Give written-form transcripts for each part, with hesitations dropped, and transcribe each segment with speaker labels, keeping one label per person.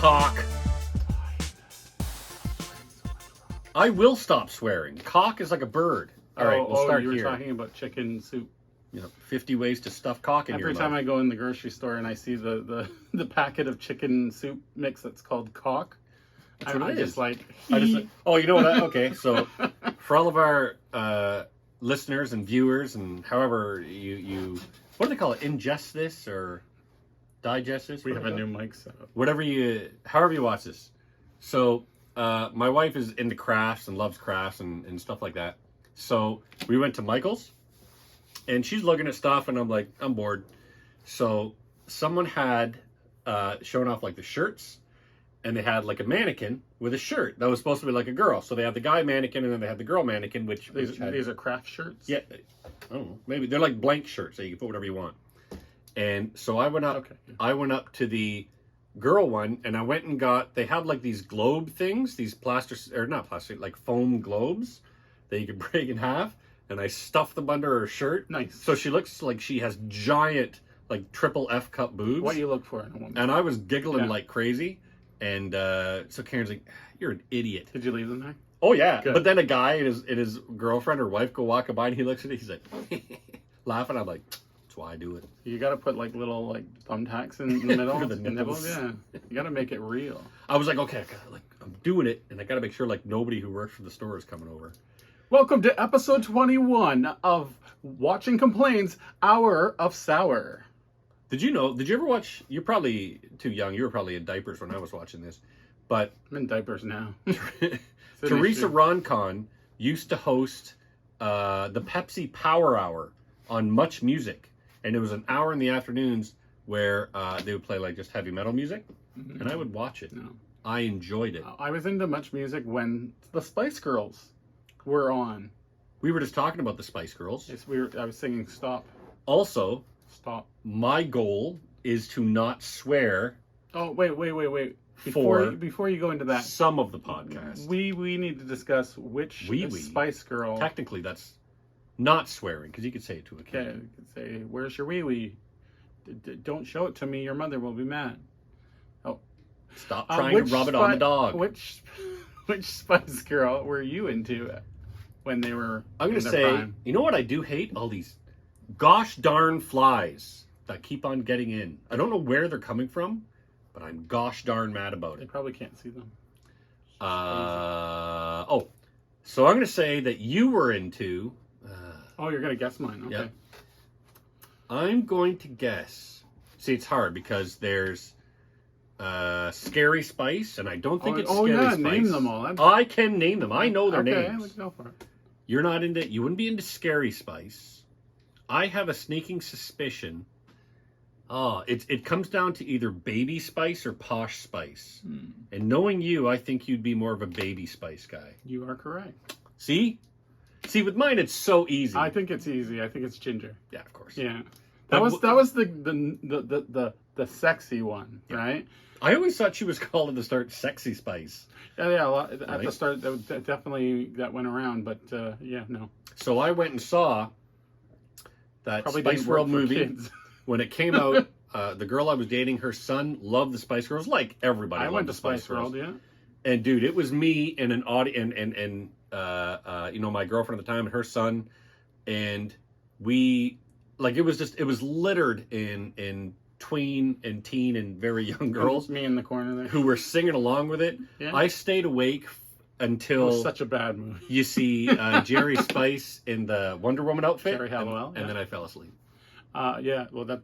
Speaker 1: Cock. I will stop swearing. Cock is like a bird. All right, we'll start
Speaker 2: you were
Speaker 1: here.
Speaker 2: talking about chicken soup.
Speaker 1: 50 ways to stuff cock in your
Speaker 2: Every
Speaker 1: mouth.
Speaker 2: time I go in the grocery store and I see the packet of chicken soup mix that's called cock,
Speaker 1: That's what it is.
Speaker 2: just like,
Speaker 1: oh, you know what? Okay, so for all of our listeners and viewers and however you what do they call it? Ingest this or digest this?
Speaker 2: we have a new mic set up.
Speaker 1: However you watch this. So my wife is into crafts and loves crafts and stuff like that. So we went to Michael's and she's looking at stuff and I'm like, I'm bored. So someone had shown off like the shirts and they had like a mannequin with a shirt that was supposed to be like a girl. So they had the guy mannequin and then they had the girl mannequin, which
Speaker 2: These are craft shirts?
Speaker 1: yeah, I don't know, maybe they're like blank shirts that you can put whatever you want. And so I went up.
Speaker 2: Okay, yeah.
Speaker 1: I went up to the girl one, and I went and got. They had like these globe things, these not plastic, like foam globes that you could break in half. And I stuffed them under her shirt.
Speaker 2: Nice.
Speaker 1: So she looks like she has giant, like triple F cup boobs.
Speaker 2: What you look for in a woman.
Speaker 1: And I was giggling like crazy. And so Karen's like, "You're an idiot."
Speaker 2: Did you leave them there?
Speaker 1: Oh yeah.
Speaker 2: Good.
Speaker 1: But then a guy and his girlfriend or wife go walking by, and he looks at it. He's like, laughing. I'm like, that's why I do it.
Speaker 2: You got to put like little like thumbtacks in the middle.
Speaker 1: For the nipples.
Speaker 2: Yeah. You got to make it real.
Speaker 1: I was like, okay, I'm doing it, and I gotta make sure like nobody who works for the store is coming over.
Speaker 2: Welcome to episode 21 of Watching Complaints, Hour of Sour.
Speaker 1: Did you ever watch? You're probably too young. You were probably in diapers when I was watching this, but
Speaker 2: I'm in diapers now.
Speaker 1: Teresa Roncon used to host the Pepsi Power Hour on Much Music, and it was an hour in the afternoons where they would play like just heavy metal music, and I would watch it.
Speaker 2: No.
Speaker 1: I enjoyed it.
Speaker 2: I was into Much Music when the Spice Girls were on.
Speaker 1: We were just talking about the Spice Girls.
Speaker 2: Yes, I was singing Stop.
Speaker 1: Also,
Speaker 2: Stop.
Speaker 1: my goal is to not swear.
Speaker 2: Oh, wait. Before you go into that,
Speaker 1: Some of the podcast.
Speaker 2: we need to discuss which Spice Girl.
Speaker 1: Technically, that's not swearing, because you could say it to a kid.
Speaker 2: Okay, you could say, "Where's your wee wee? Don't show it to me. Your mother will be mad." Oh,
Speaker 1: Stop trying to rub it on the dog.
Speaker 2: Which Spice Girl were you into when they were?
Speaker 1: I'm going to
Speaker 2: in their
Speaker 1: say,
Speaker 2: prime?
Speaker 1: you know what I do hate? All these gosh darn flies that keep on getting in. I don't know where they're coming from, but I'm gosh darn mad about
Speaker 2: They
Speaker 1: it.
Speaker 2: probably can't see them.
Speaker 1: So I'm going to say that you were into.
Speaker 2: Oh, you're gonna guess mine. Okay.
Speaker 1: Yep. I'm going to guess. See, it's hard because there's Scary Spice, and I don't think it's Scary Spice.
Speaker 2: Name them all.
Speaker 1: I can name them. I know their names.
Speaker 2: Let's go for it.
Speaker 1: You wouldn't be into Scary Spice. I have a sneaking suspicion. It comes down to either Baby Spice or Posh Spice. And knowing you, I think you'd be more of a Baby Spice guy.
Speaker 2: You are correct.
Speaker 1: See, with mine, it's so easy.
Speaker 2: I think it's easy. I think it's Ginger.
Speaker 1: Yeah, of course.
Speaker 2: Yeah, that was the sexy one, right?
Speaker 1: I always thought she was called at the start Sexy Spice.
Speaker 2: Yeah. At the start, that went around, but no.
Speaker 1: So I went and saw that
Speaker 2: Probably
Speaker 1: Spice
Speaker 2: didn't work
Speaker 1: World
Speaker 2: for
Speaker 1: movie
Speaker 2: kids.
Speaker 1: when it came out. The girl I was dating, her son loved the Spice Girls, like everybody.
Speaker 2: I
Speaker 1: loved
Speaker 2: went
Speaker 1: the
Speaker 2: to Spice
Speaker 1: Girls.
Speaker 2: World, yeah.
Speaker 1: And dude, it was me and an audience, and my girlfriend at the time and her son, and we it was littered in tween and teen and very young girls.
Speaker 2: Me in the corner there.
Speaker 1: Who were singing along with it.
Speaker 2: Yeah.
Speaker 1: I stayed awake until
Speaker 2: It was such a bad movie.
Speaker 1: you see Jerry Spice in the Wonder Woman outfit.
Speaker 2: Jerry Halliwell,
Speaker 1: and then I fell asleep.
Speaker 2: Well,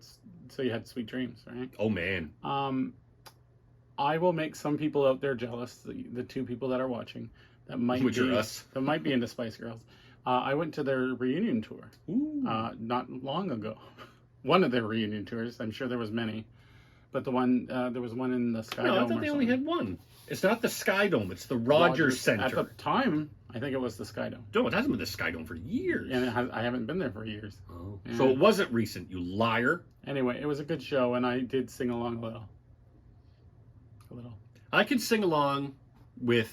Speaker 2: so you had sweet dreams, right?
Speaker 1: Oh man.
Speaker 2: I will make some people out there jealous. The two people that are watching that might be into Spice Girls. I went to their reunion tour not long ago. One of their reunion tours. I'm sure there was many, but there was one in the Sky Dome.
Speaker 1: No, I thought they only had one. It's not the Sky Dome. It's the Rogers Center.
Speaker 2: At the time, I think it was the Sky Dome.
Speaker 1: No, it hasn't been the Sky Dome for years.
Speaker 2: And I haven't been there for years.
Speaker 1: Oh.
Speaker 2: Yeah.
Speaker 1: So it wasn't recent, you liar.
Speaker 2: Anyway, it was a good show, and I did sing along a little.
Speaker 1: I could sing along with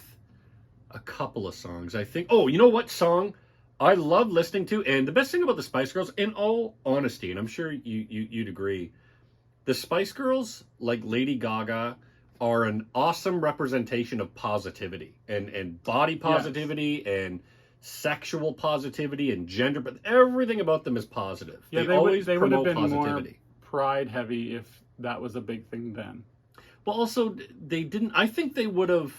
Speaker 1: a couple of songs, I think. Oh, you know what song I love listening to? And the best thing about the Spice Girls, in all honesty, and I'm sure you'd agree, the Spice Girls, like Lady Gaga are an awesome representation of positivity and body positivity and sexual positivity and gender, but everything about them is positive.
Speaker 2: Yeah,
Speaker 1: they always
Speaker 2: would have
Speaker 1: promote
Speaker 2: been
Speaker 1: positivity.
Speaker 2: more pride heavy if that was a big thing then.
Speaker 1: Well, also they didn't. I think they would have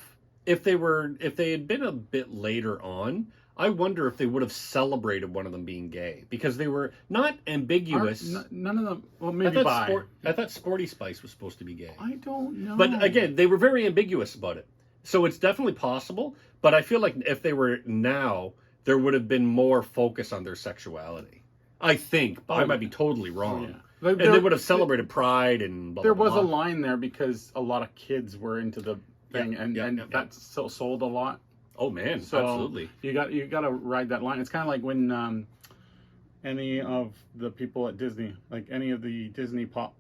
Speaker 1: if they had been a bit later on. I wonder if they would have celebrated one of them being gay because they were not ambiguous.
Speaker 2: None of them. Well, maybe
Speaker 1: I thought Sporty Spice was supposed to be gay.
Speaker 2: I don't know.
Speaker 1: But again, they were very ambiguous about it. So it's definitely possible. But I feel like if they were now, there would have been more focus on their sexuality. I think. But I might be totally wrong. Oh, yeah. And they would have celebrated pride and blah,
Speaker 2: there
Speaker 1: blah,
Speaker 2: was
Speaker 1: blah.
Speaker 2: a line there because a lot of kids were into the thing, and that sold a lot.
Speaker 1: Oh man,
Speaker 2: so
Speaker 1: absolutely.
Speaker 2: You got to ride that line. It's kind of like when any of the people at Disney, like any of the Disney pop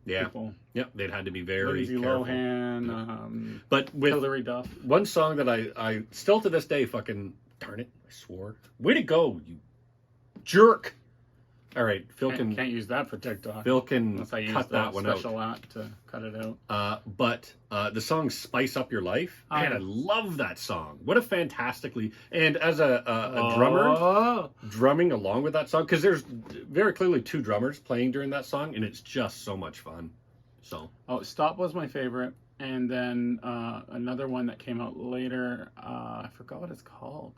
Speaker 2: people.
Speaker 1: Yep, they'd had to be very
Speaker 2: Lindsay
Speaker 1: careful.
Speaker 2: Lohan,
Speaker 1: but with
Speaker 2: Hilary Duff.
Speaker 1: One song that I still to this day fucking darn it, I swore. Way to go, you jerk. All right, Phil can't
Speaker 2: use that for TikTok.
Speaker 1: Phil can cut that one out.
Speaker 2: Special app to cut it out.
Speaker 1: But the song "Spice Up Your Life," man, I love that song. What a fantastically and as a drummer, drumming along with that song because there's very clearly two drummers playing during that song, and it's just so much fun. So
Speaker 2: "Stop" was my favorite, and then another one that came out later. I forgot what it's called.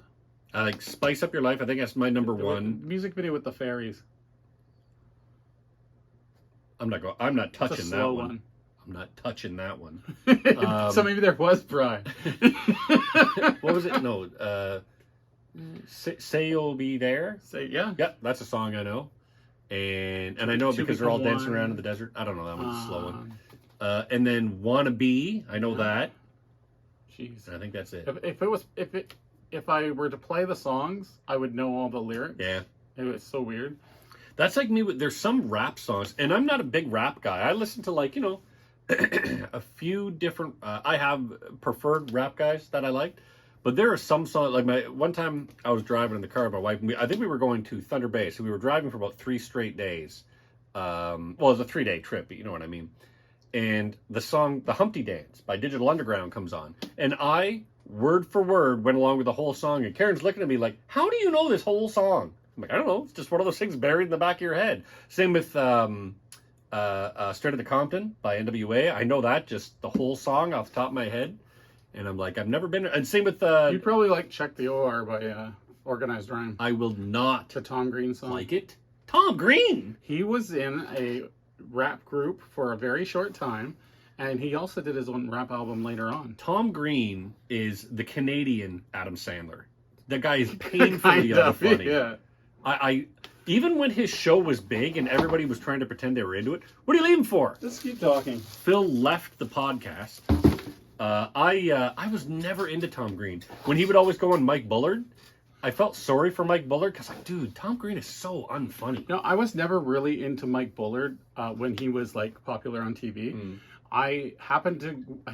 Speaker 1: Like "Spice Up Your Life," I think that's my number one.
Speaker 2: Music video with the fairies.
Speaker 1: I'm not touching that one. I'm not touching that one.
Speaker 2: So maybe there was pride.
Speaker 1: What was it? No. Say You'll Be There.
Speaker 2: Yeah,
Speaker 1: that's a song I know, and I know it because they're all dancing around in the desert. I don't know that one's a slow one. And then Wanna Be, I know that.
Speaker 2: Jeez,
Speaker 1: and I think that's it.
Speaker 2: If I were to play the songs, I would know all the lyrics.
Speaker 1: Yeah,
Speaker 2: it was so weird.
Speaker 1: That's like me. There's some rap songs, and I'm not a big rap guy. I listen to a few different. I have preferred rap guys that I like, but there are some songs. Like one time, I was driving in the car with my wife. And I think we were going to Thunder Bay, so we were driving for about 3 straight days. Well, it was a 3-day trip, but you know what I mean. And the song "The Humpty Dance" by Digital Underground comes on, and I word for word went along with the whole song. And Karen's looking at me like, "How do you know this whole song?" I'm like, I don't know. It's just one of those things buried in the back of your head. Same with Straight Outta Compton by NWA. I know that, just the whole song off the top of my head. And I'm like, I've never been... And same with...
Speaker 2: you probably like Check the OR by Organized Rhyme.
Speaker 1: I will not...
Speaker 2: The Tom Green song.
Speaker 1: Like it. Tom Green!
Speaker 2: He was in a rap group for a very short time. And he also did his own rap album later on.
Speaker 1: Tom Green is the Canadian Adam Sandler. That guy is painfully unfunny.
Speaker 2: Yeah.
Speaker 1: I even when his show was big and everybody was trying to pretend they were into it, what are you leaving for?
Speaker 2: Let's keep talking.
Speaker 1: Phil left the podcast. I was never into Tom Green. When he would always go on Mike Bullard, I felt sorry for Mike Bullard because, like, dude, Tom Green is so unfunny.
Speaker 2: No, I was never really into Mike Bullard when he was like popular on TV. I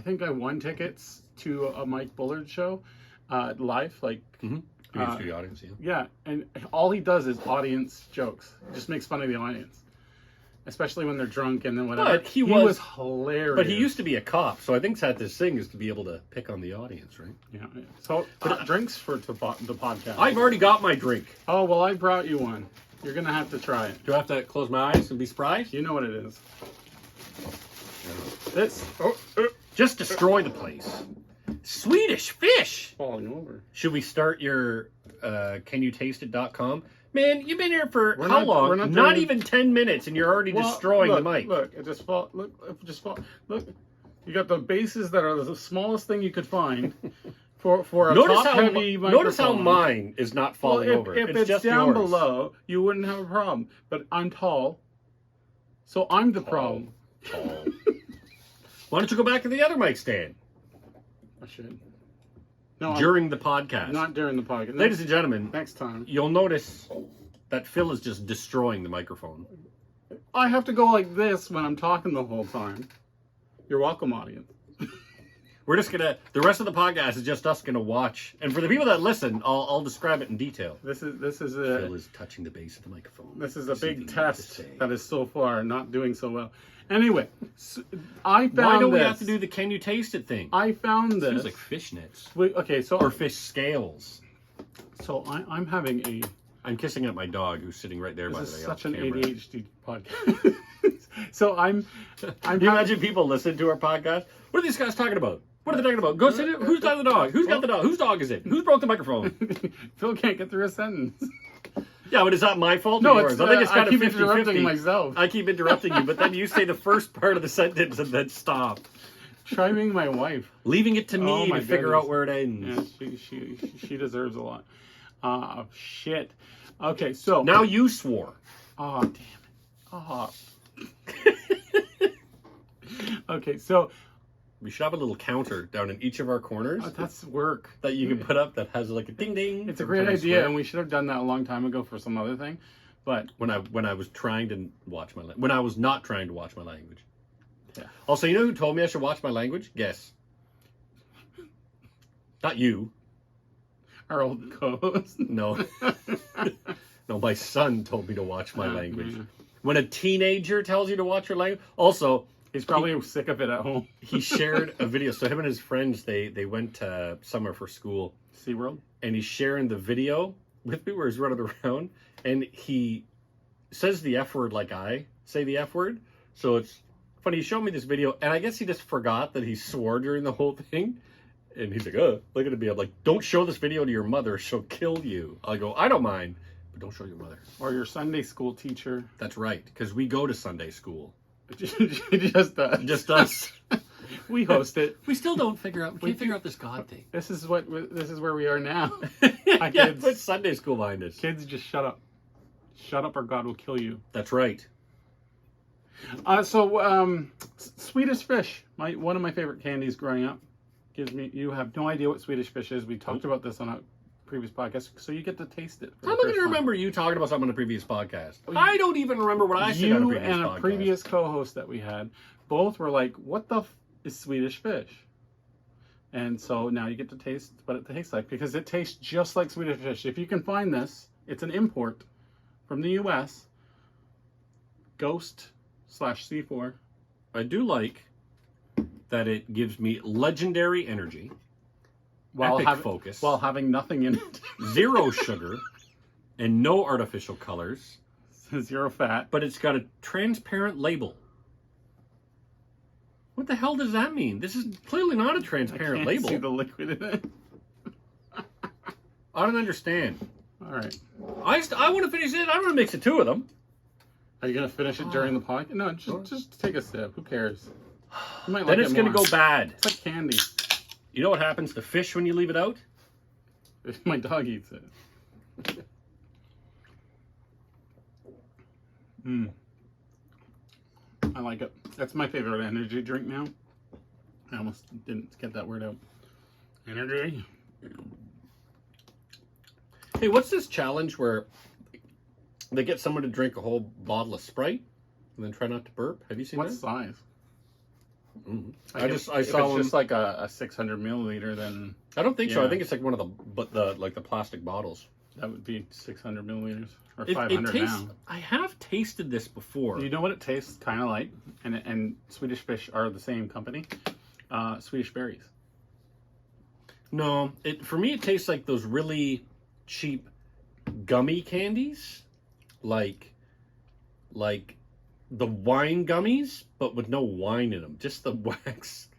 Speaker 2: think I won tickets to a Mike Bullard show live, like.
Speaker 1: Mm-hmm. To the audience,
Speaker 2: yeah, and all he does is audience jokes. He just makes fun of the audience, especially when they're drunk and then whatever.
Speaker 1: But he was hilarious. But he used to be a cop, so I think that's his thing is to be able to pick on the audience, right?
Speaker 2: Yeah. So drinks for the podcast.
Speaker 1: I've already got my drink.
Speaker 2: Oh well, I brought you one. You're gonna have to try it.
Speaker 1: Do I have to close my eyes and be surprised?
Speaker 2: You know what it is.
Speaker 1: Just destroy the place. Swedish fish
Speaker 2: falling over.
Speaker 1: Should we start your canyoutasteit.com? Man, you've been here for how long? Not even 10 minutes and you're already destroying the mic.
Speaker 2: Look, it just fall. Look. You got the bases that are the smallest thing you could find for a top-heavy microphone.
Speaker 1: Notice how mine is not falling over.
Speaker 2: If it's just down below, you wouldn't have a problem. But I'm tall, so I'm the problem.
Speaker 1: Tall. Why don't you go back to the other mic stand?
Speaker 2: I should. No,
Speaker 1: during the podcast.
Speaker 2: Not during the podcast.
Speaker 1: Ladies and gentlemen,
Speaker 2: next time.
Speaker 1: You'll notice that Phil is just destroying the microphone.
Speaker 2: I have to go like this when I'm talking the whole time. You're welcome, audience.
Speaker 1: We're just gonna. The rest of the podcast is just us gonna watch. And for the people that listen, I'll describe it in detail.
Speaker 2: This is
Speaker 1: Phil is touching the base of the microphone.
Speaker 2: This is a big test that is so far not doing so well. Anyway, so I found.
Speaker 1: Why don't we have to do the can you taste it thing?
Speaker 2: I found this.
Speaker 1: Feels like fishnets.
Speaker 2: Okay, so
Speaker 1: or fish scales.
Speaker 2: So I'm having a.
Speaker 1: I'm kissing at my dog who's sitting right there. By the way,
Speaker 2: this is such an
Speaker 1: camera.
Speaker 2: ADHD podcast. So I'm.
Speaker 1: Can you imagine people listen to our podcast? What are these guys talking about? What are they talking about? Go sit it. Who's got the dog? Who's got the dog? Whose dog is it? Who's broke the microphone?
Speaker 2: Phil can't get through a sentence.
Speaker 1: Yeah, but is that my fault?
Speaker 2: No,
Speaker 1: or yours? I think it's kind
Speaker 2: I keep
Speaker 1: of 50-50.
Speaker 2: interrupting myself.
Speaker 1: I keep interrupting you, but then you say the first part of the sentence and then stop.
Speaker 2: Try being my wife.
Speaker 1: Leaving it to me to figure
Speaker 2: goodness.
Speaker 1: out where it ends.
Speaker 2: Yeah, she deserves a lot. Shit. Okay, so
Speaker 1: now you swore.
Speaker 2: Oh, damn it. Oh. Okay, so
Speaker 1: we should have a little counter down in each of our corners.
Speaker 2: That's work
Speaker 1: that you can put up that has like a ding ding.
Speaker 2: It's a great idea, and we should have done that a long time ago for some other thing. But
Speaker 1: when I was trying to watch when I was not trying to watch my language.
Speaker 2: Yeah.
Speaker 1: Also, you know who told me I should watch my language? Guess. Not you.
Speaker 2: Our old co-host.
Speaker 1: No. No, my son told me to watch my language. When a teenager tells you to watch your language, also.
Speaker 2: He's probably sick of it at home.
Speaker 1: He shared a video. So him and his friends, they went somewhere for school.
Speaker 2: SeaWorld?
Speaker 1: And he's sharing the video with me where he's running around. And he says the F word like I say the F word. So it's funny. He showed me this video. And I guess he just forgot that he swore during the whole thing. And he's like, look at me. I'm like, don't show this video to your mother. She'll kill you. I go, I don't mind. But don't show your mother.
Speaker 2: Or your Sunday school teacher.
Speaker 1: That's right. Because we go to Sunday school.
Speaker 2: Just us.
Speaker 1: Just us.
Speaker 2: We host it.
Speaker 1: We still don't figure out. We can't figure out this God thing.
Speaker 2: This is where we are now.
Speaker 1: Yeah, kids, put Sunday school behind us.
Speaker 2: Kids, just shut up. Shut up, or God will kill you.
Speaker 1: That's right.
Speaker 2: Swedish fish. One of my favorite candies growing up. You have no idea what Swedish fish is. We talked about this on a previous podcast, so you get to taste it.
Speaker 1: I'm going to remember you talking about something on a previous podcast. I don't even remember what I said on a previous podcast.
Speaker 2: You and a previous co-host that we had both were like, what the is Swedish fish? And so now you get to taste what it tastes like, because it tastes just like Swedish fish. If you can find this, it's an import from the U.S. Ghost/C4.
Speaker 1: I do like that it gives me legendary energy. Focus.
Speaker 2: While having nothing in it.
Speaker 1: Zero sugar and no artificial colors.
Speaker 2: Zero fat.
Speaker 1: But it's got a transparent label. What the hell does that mean? This is clearly not a transparent label.
Speaker 2: I can't see the liquid in it.
Speaker 1: I don't understand.
Speaker 2: All right.
Speaker 1: I want to finish it. I want to mix the two of them.
Speaker 2: Are you going to finish it during the podcast? No, just take a sip. Who cares? You might
Speaker 1: then it's going to go bad.
Speaker 2: It's like candy.
Speaker 1: You know what happens to fish when you leave it out?
Speaker 2: My dog eats it. I like it. That's my favorite energy drink now. I almost didn't get that word out. Energy.
Speaker 1: Hey, what's this challenge where they get someone to drink a whole bottle of Sprite and then try not to burp? Have you seen that?
Speaker 2: What size?
Speaker 1: Mm-hmm.
Speaker 2: I saw it's just like a 600 milliliter, then
Speaker 1: I don't think so. I think it's like one of the plastic bottles.
Speaker 2: That would be 600 milliliters or 500 now.
Speaker 1: I have tasted this before.
Speaker 2: You know what it tastes kind of like, and Swedish fish are the same company. Swedish berries.
Speaker 1: No, for me it tastes like those really cheap gummy candies, like the wine gummies, but with no wine in them, just the wax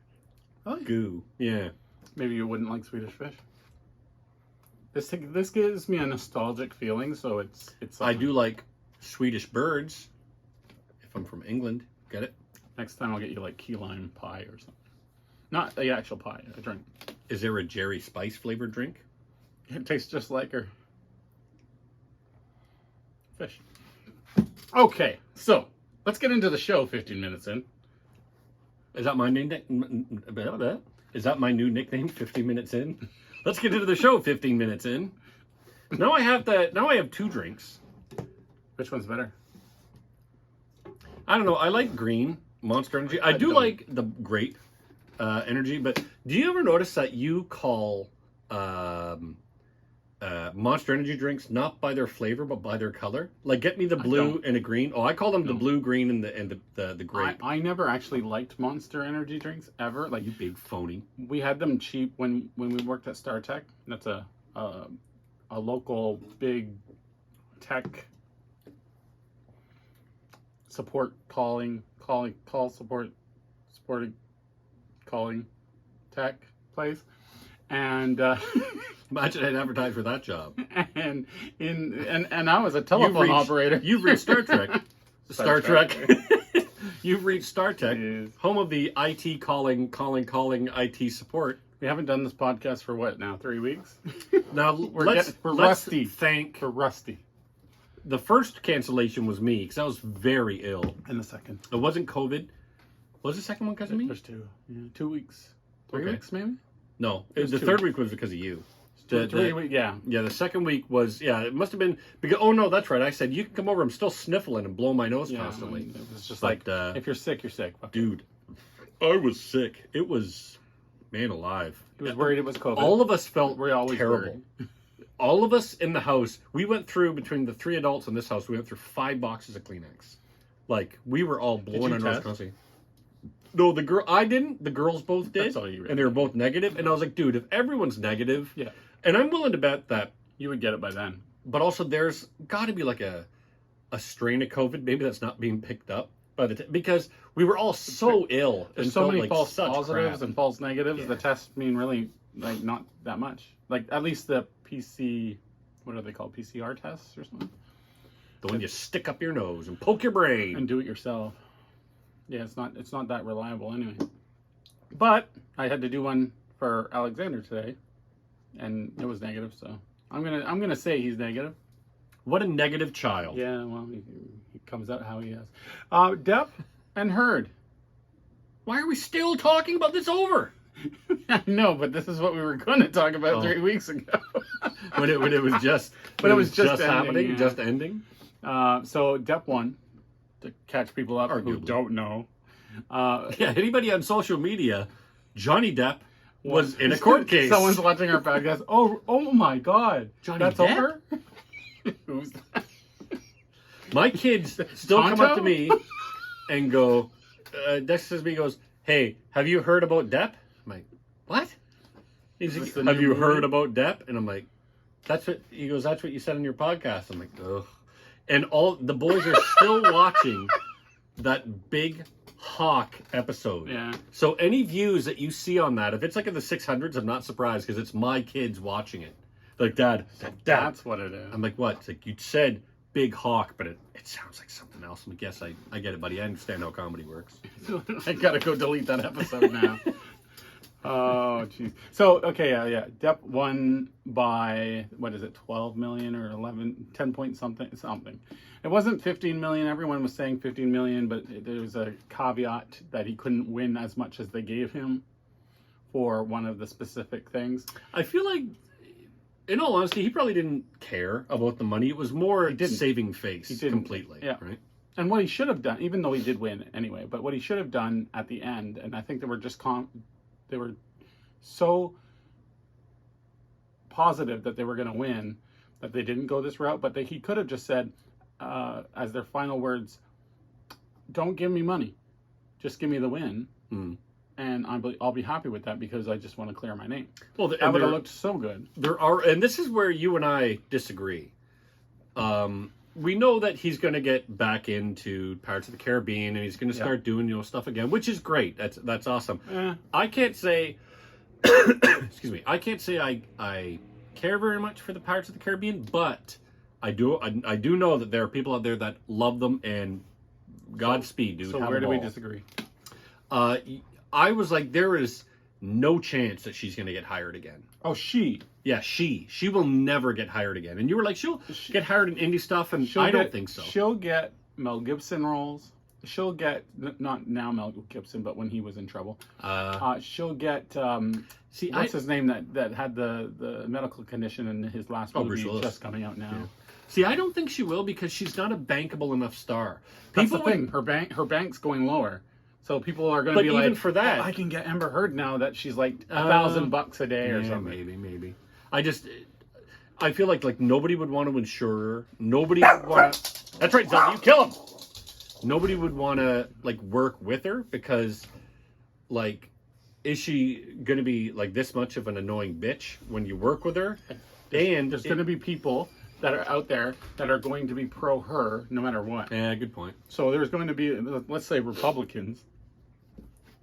Speaker 1: goo. Yeah.
Speaker 2: Maybe you wouldn't like Swedish fish. This gives me a nostalgic feeling, so it's.
Speaker 1: I do like Swedish birds. If I'm from England, get it?
Speaker 2: Next time I'll get you like key lime pie or something. Not the actual pie, a drink.
Speaker 1: Is there a Jerry Spice flavored drink?
Speaker 2: It tastes just like her. Fish. Okay, so let's get into the show 15 minutes in.
Speaker 1: Is that my new Is that my new nickname, 15 minutes in? Let's get into the show 15 minutes in. Now I have two drinks.
Speaker 2: Which one's better?
Speaker 1: I don't know. I like green Monster Energy. I do like the grape energy, but Do you ever notice that you call Monster Energy drinks not by their flavor but by their color? Like, get me the blue and a green. Oh, I call them the blue, green, and the grape.
Speaker 2: I never actually liked Monster Energy drinks ever. Like,
Speaker 1: you big phony.
Speaker 2: We had them cheap when we worked at StarTech. That's a local big tech support calling tech place. And
Speaker 1: imagine I'd advertise for that job.
Speaker 2: And I was a telephone operator.
Speaker 1: You've reached Star Trek. Star Trek. You've reached Star Trek, home of the IT calling IT support.
Speaker 2: We haven't done this podcast for what now? 3 weeks.
Speaker 1: Now we're rusty.
Speaker 2: We're rusty.
Speaker 1: The first cancellation was me because I was very ill.
Speaker 2: And the second,
Speaker 1: it wasn't COVID. Was the second one because of me?
Speaker 2: There's 2. Yeah, 2 weeks. 3 weeks maybe.
Speaker 1: No, the third week was because of you.
Speaker 2: 3 weeks, yeah.
Speaker 1: Yeah, the second week was, it must have been, because, oh no, that's right. I said, you can come over. I'm still sniffling and blowing my nose constantly.
Speaker 2: It was just like, if you're sick, you're sick. Okay.
Speaker 1: Dude, I was sick. It was, man alive.
Speaker 2: He was worried it was COVID.
Speaker 1: All of us felt
Speaker 2: always
Speaker 1: terrible. All of us in the house, we went through, between the 3 adults in this house, we went through 5 boxes of Kleenex. Like, we were all blowing our nose constantly. No, I didn't. The girls both did.
Speaker 2: That's all you really
Speaker 1: and they were both negative. And I was like, dude, if everyone's negative, and I'm willing to bet that
Speaker 2: you would get it by then.
Speaker 1: But also, there's got to be like a strain of COVID, maybe that's not being picked up by because we were all so ill.
Speaker 2: There's so many false positives and false negatives. Yeah. The tests mean really like not that much. Like at least the PC, what are they called? PCR tests or something.
Speaker 1: The one you stick up your nose and poke your brain
Speaker 2: and do it yourself. Yeah, it's not that reliable anyway. But I had to do one for Alexander today, and it was negative. So I'm gonna say he's negative.
Speaker 1: What a negative child.
Speaker 2: Yeah, well, he comes out how he is. Depp and Heard.
Speaker 1: Why are we still talking about this over?
Speaker 2: No, but this is what we were going to talk about 3 weeks ago.
Speaker 1: when it was just happening,
Speaker 2: yeah.
Speaker 1: Just ending.
Speaker 2: So Depp won. To catch people up who don't know.
Speaker 1: Anybody on social media, Johnny Depp was in a court case.
Speaker 2: Someone's watching our podcast. Oh my God.
Speaker 1: Johnny
Speaker 2: That's
Speaker 1: Depp?
Speaker 2: Over? Who's that?
Speaker 1: My kids still come up to me and go, Dex says to me, goes, hey, have you heard about Depp? I'm like, what? He's like, have you heard about Depp? And I'm like, that's what you said on your podcast. I'm like, ugh. And all the boys are still watching that big Hawk episode.
Speaker 2: Yeah.
Speaker 1: So any views that you see on that, if it's like in the 600s, I'm not surprised because it's my kids watching it. Like, Dad.
Speaker 2: That's what it is.
Speaker 1: I'm like, what? It's like, you said big Hawk, but it sounds like something else. I'm like, yes, I get it, buddy. I understand how comedy works.
Speaker 2: I gotta go delete that episode now. Oh, jeez. So, okay, yeah. Depp won by, what is it, 12 million or 10 point something. It wasn't 15 million. Everyone was saying 15 million, but there was a caveat that he couldn't win as much as they gave him for one of the specific things.
Speaker 1: I feel like, in all honesty, he probably didn't care about the money. It was more saving face completely.
Speaker 2: Yeah.
Speaker 1: Right?
Speaker 2: And what he should have done, even though he did win anyway, but what he should have done at the end, and I think they were just they were so positive that they were going to win that they didn't go this route. But he could have just said, as their final words, "Don't give me money, just give me the win, and I'll be happy with that because I just want to clear my name." Well, that would have looked so good.
Speaker 1: And this is where you and I disagree. We know that he's going to get back into Pirates of the Caribbean and he's going to start doing stuff again, which is great. That's awesome. I can't say, excuse me, I can't say I care very much for the Pirates of the Caribbean, but I do know that there are people out there that love them and Godspeed, dude.
Speaker 2: So where do we disagree?
Speaker 1: I was like, there is no chance that she's going to get hired again.
Speaker 2: Oh, she?
Speaker 1: Yeah, she will never get hired again. And you were like, she'll get hired in indie stuff, and I don't think so.
Speaker 2: She'll get Mel Gibson roles. She'll get, not now Mel Gibson, but when he was in trouble. She'll get, what's his name that had the medical condition in his last movie just coming out now.
Speaker 1: Yeah. See, I don't think she will because she's not a bankable enough star.
Speaker 2: That's the thing. Her bank's going lower. So people are going to
Speaker 1: But
Speaker 2: be
Speaker 1: even
Speaker 2: like,
Speaker 1: for that,
Speaker 2: oh, I can get Amber Heard now that she's like $1,000 a day or something.
Speaker 1: Maybe. I feel like nobody would want to insure her. Nobody would want to. That's right, Zelda. You kill him. Nobody would want to like work with her because, like, is she going to be like this much of an annoying bitch when you work with her? And
Speaker 2: there's going to be people that are out there that are going to be pro her no matter what.
Speaker 1: Yeah, good point.
Speaker 2: So there's going to be, let's say, Republicans,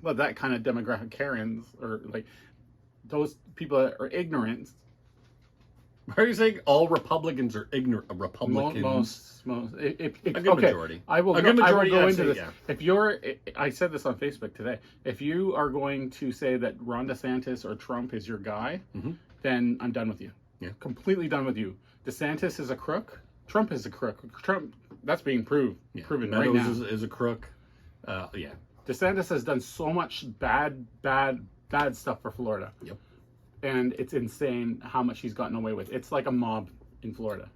Speaker 2: well, that kind of demographic, Karens, or like those people that are ignorant.
Speaker 1: Are you saying all Republicans are ignorant? Republicans,
Speaker 2: most.
Speaker 1: A good majority.
Speaker 2: I will
Speaker 1: a good majority.
Speaker 2: Go into this.
Speaker 1: Yeah.
Speaker 2: If you're, I said this on Facebook today. If you are going to say that Ron DeSantis or Trump is your guy, then I'm done with you.
Speaker 1: Yeah,
Speaker 2: completely done with you. DeSantis is a crook. Trump is a crook. Trump, that's being proven right now.
Speaker 1: Is a crook. Yeah.
Speaker 2: DeSantis has done so much bad stuff for Florida.
Speaker 1: Yep.
Speaker 2: And it's insane how much he's gotten away with. It's like a mob in Florida.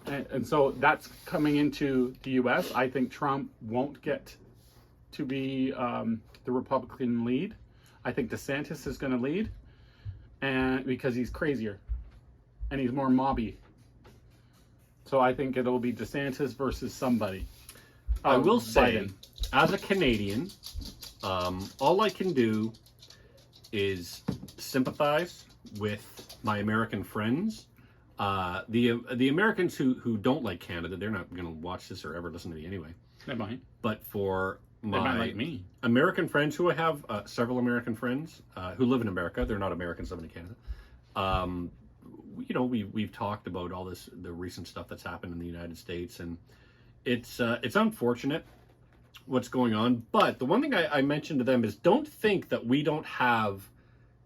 Speaker 2: And so that's coming into the U.S. I think Trump won't get to be the Republican lead. I think DeSantis is going to lead, and because he's crazier and he's more mobby. So I think it'll be DeSantis versus somebody.
Speaker 1: I will say,
Speaker 2: Biden.
Speaker 1: As a Canadian, all I can do is sympathize with my American friends. The Americans who don't like Canada, they're not going to watch this or ever listen to me anyway.
Speaker 2: They might.
Speaker 1: But for
Speaker 2: They might like me.
Speaker 1: American friends, who I have several American friends who live in America, they're not Americans living in Canada. You know, we've talked about all the recent stuff that's happened in the United States, and it's unfortunate what's going on. But the one thing I mentioned to them is, don't think that we don't have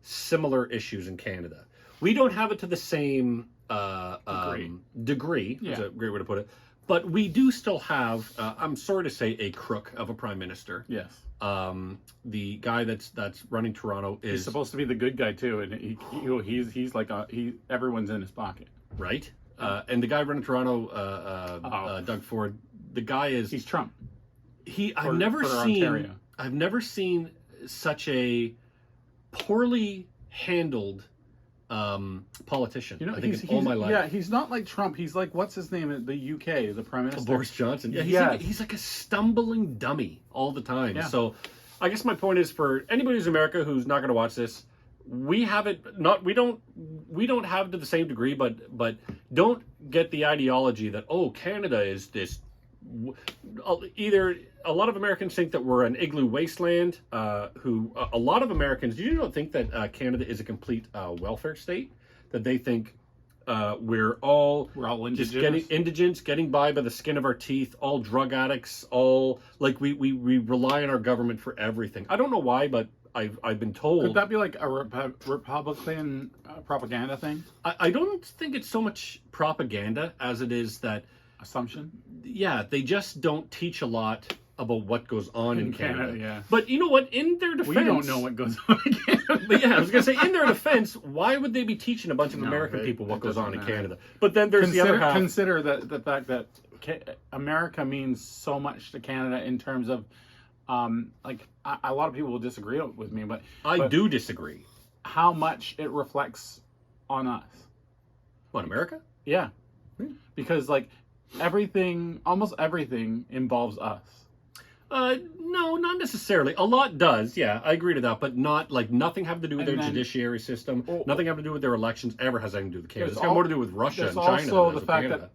Speaker 1: similar issues in Canada. We don't have it to the same degree. Is a great way to put it. But we do still have, I'm sorry to say, a crook of a prime minister.
Speaker 2: Yes.
Speaker 1: The guy that's running Toronto is
Speaker 2: he's supposed to be the good guy too, and he's like everyone's in his pocket.
Speaker 1: Right. And the guy running Toronto, Doug Ford, the guy he's
Speaker 2: Trump.
Speaker 1: I've never seen such a poorly handled politician.
Speaker 2: You know,
Speaker 1: I think in all my life.
Speaker 2: Yeah, he's not like Trump. He's like, what's his name in the UK, the Prime Minister?
Speaker 1: Boris Johnson. Yeah, he's like a stumbling dummy all the time. Yeah. So I guess my point is, for anybody who's in America who's not going to watch this, we have it not we don't have it to the same degree, but don't get the ideology that, oh, Canada is this. Either a lot of Americans think that we're an igloo wasteland. A lot of Americans, you don't think that Canada is a complete welfare state. That they think we're all
Speaker 2: indigenous.
Speaker 1: Just indigents, getting by the skin of our teeth, all drug addicts, all like we rely on our government for everything. I don't know why, but I've been told.
Speaker 2: Could that be like a Republican propaganda thing?
Speaker 1: I don't think it's so much propaganda as it is that
Speaker 2: assumption.
Speaker 1: Yeah, they just don't teach a lot about what goes on in Canada.
Speaker 2: Yeah.
Speaker 1: But you know what? In their defense,
Speaker 2: we don't know what goes on in Canada.
Speaker 1: But yeah, I was gonna say, in their defense, why would they be teaching a bunch of American people what goes on in Canada? But then there's the other half.
Speaker 2: Consider the fact that America means so much to Canada in terms of, like a lot of people will disagree with me, but
Speaker 1: I do disagree.
Speaker 2: How much it reflects on us?
Speaker 1: What, America?
Speaker 2: Yeah, because like almost everything involves us.
Speaker 1: No, not necessarily. A lot does, yeah, I agree to that, but not like nothing having to do with their judiciary system, nothing having to do with their elections, ever has anything to do with Canada. It's got more to do with Russia and China.
Speaker 2: There's also the fact that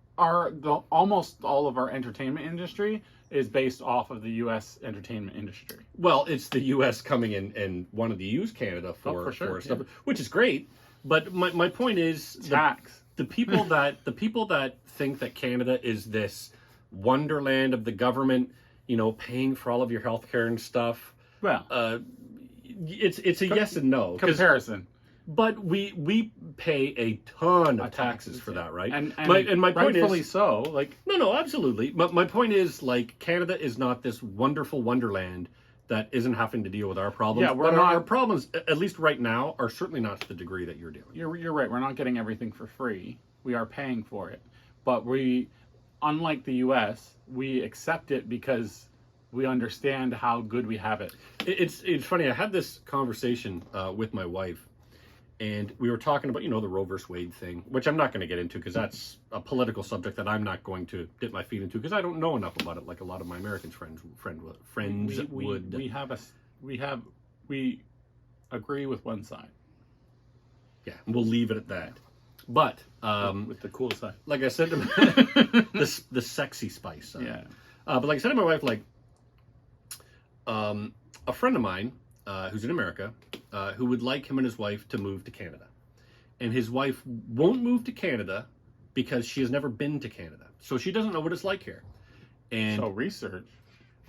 Speaker 2: almost all of our entertainment industry is based off of the U.S. entertainment industry.
Speaker 1: Well, it's the U.S. coming in and wanting to use Canada for stuff, which is great. But my point is
Speaker 2: tax.
Speaker 1: The people that think that Canada is this wonderland of the government, you know, paying for all of your healthcare and stuff.
Speaker 2: Well,
Speaker 1: it's a yes and no
Speaker 2: comparison.
Speaker 1: But we pay a ton of taxes for that, right?
Speaker 2: And
Speaker 1: my point is,
Speaker 2: rightfully so. Like
Speaker 1: no, absolutely. But my point is, like, Canada is not this wonderful wonderland that isn't having to deal with our problems.
Speaker 2: Yeah,
Speaker 1: our problems, at least right now, are certainly not to the degree that you're dealing.
Speaker 2: You're right. We're not getting everything for free. We are paying for it, but we, unlike the U.S., we accept it because we understand how good we have it.
Speaker 1: It's funny. I had this conversation with my wife, and we were talking about, the Roe versus Wade thing, which I'm not going to get into because that's a political subject that I'm not going to dip my feet into because I don't know enough about it like a lot of my American friends would.
Speaker 2: We agree with one side.
Speaker 1: Yeah, and we'll leave it at that. But
Speaker 2: with the cool side,
Speaker 1: like I said to the sexy spice.
Speaker 2: Yeah.
Speaker 1: But like I said to my wife, like a friend of mine who's in America, who would like him and his wife to move to Canada, and his wife won't move to Canada because she has never been to Canada, so she doesn't know what it's like here. And
Speaker 2: so research.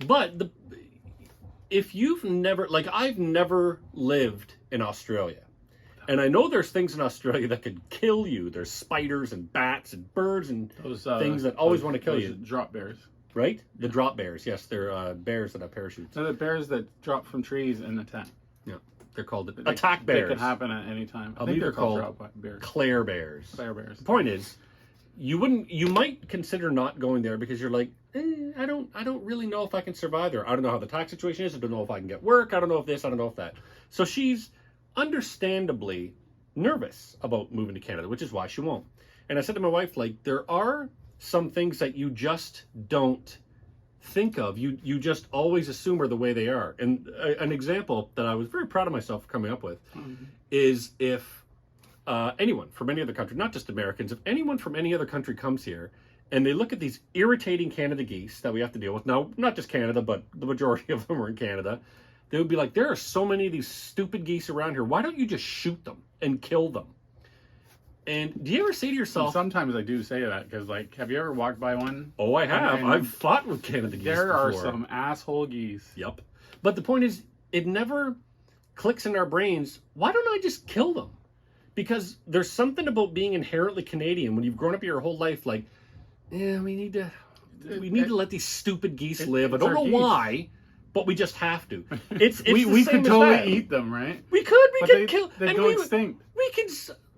Speaker 1: But if you've never, like I've never lived in Australia. And I know there's things in Australia that could kill you. There's spiders and bats and birds and those things that always want to kill you.
Speaker 2: Drop bears.
Speaker 1: Right? The drop bears. Yes, they're bears that have parachutes.
Speaker 2: No, the bears that drop from trees and attack.
Speaker 1: Yeah. They're called attack bears.
Speaker 2: They can happen at any time.
Speaker 1: I think they're called drop bears. Claire bears.
Speaker 2: Claire bears.
Speaker 1: The point is, you might consider not going there because you're like, I don't really know if I can survive there. I don't know how the tax situation is. I don't know if I can get work. I don't know if this. I don't know if that. So she's understandably nervous about moving to Canada, which is why she won't. And I said to my wife, like, there are some things that you just don't think of. You just always assume are the way they are. And an example that I was very proud of myself for coming up with is if anyone from any other country, not just Americans, if anyone from any other country comes here and they look at these irritating Canada geese that we have to deal with, now, not just Canada, but the majority of them are in Canada, they would be like, there are so many of these stupid geese around here. Why don't you just shoot them and kill them? And do you ever say to yourself...
Speaker 2: Sometimes I do say that, because, like, have you ever walked by one?
Speaker 1: Oh, I have. I've fought with Canada geese
Speaker 2: There
Speaker 1: before.
Speaker 2: are some asshole geese.
Speaker 1: Yep. But the point is, it never clicks in our brains, why don't I just kill them? Because there's something about being inherently Canadian when you've grown up your whole life, like, yeah, we need to let these stupid geese live. I don't know why, but we just have to. It's
Speaker 2: we could totally eat them, right?
Speaker 1: We could. We could kill.
Speaker 2: They go extinct.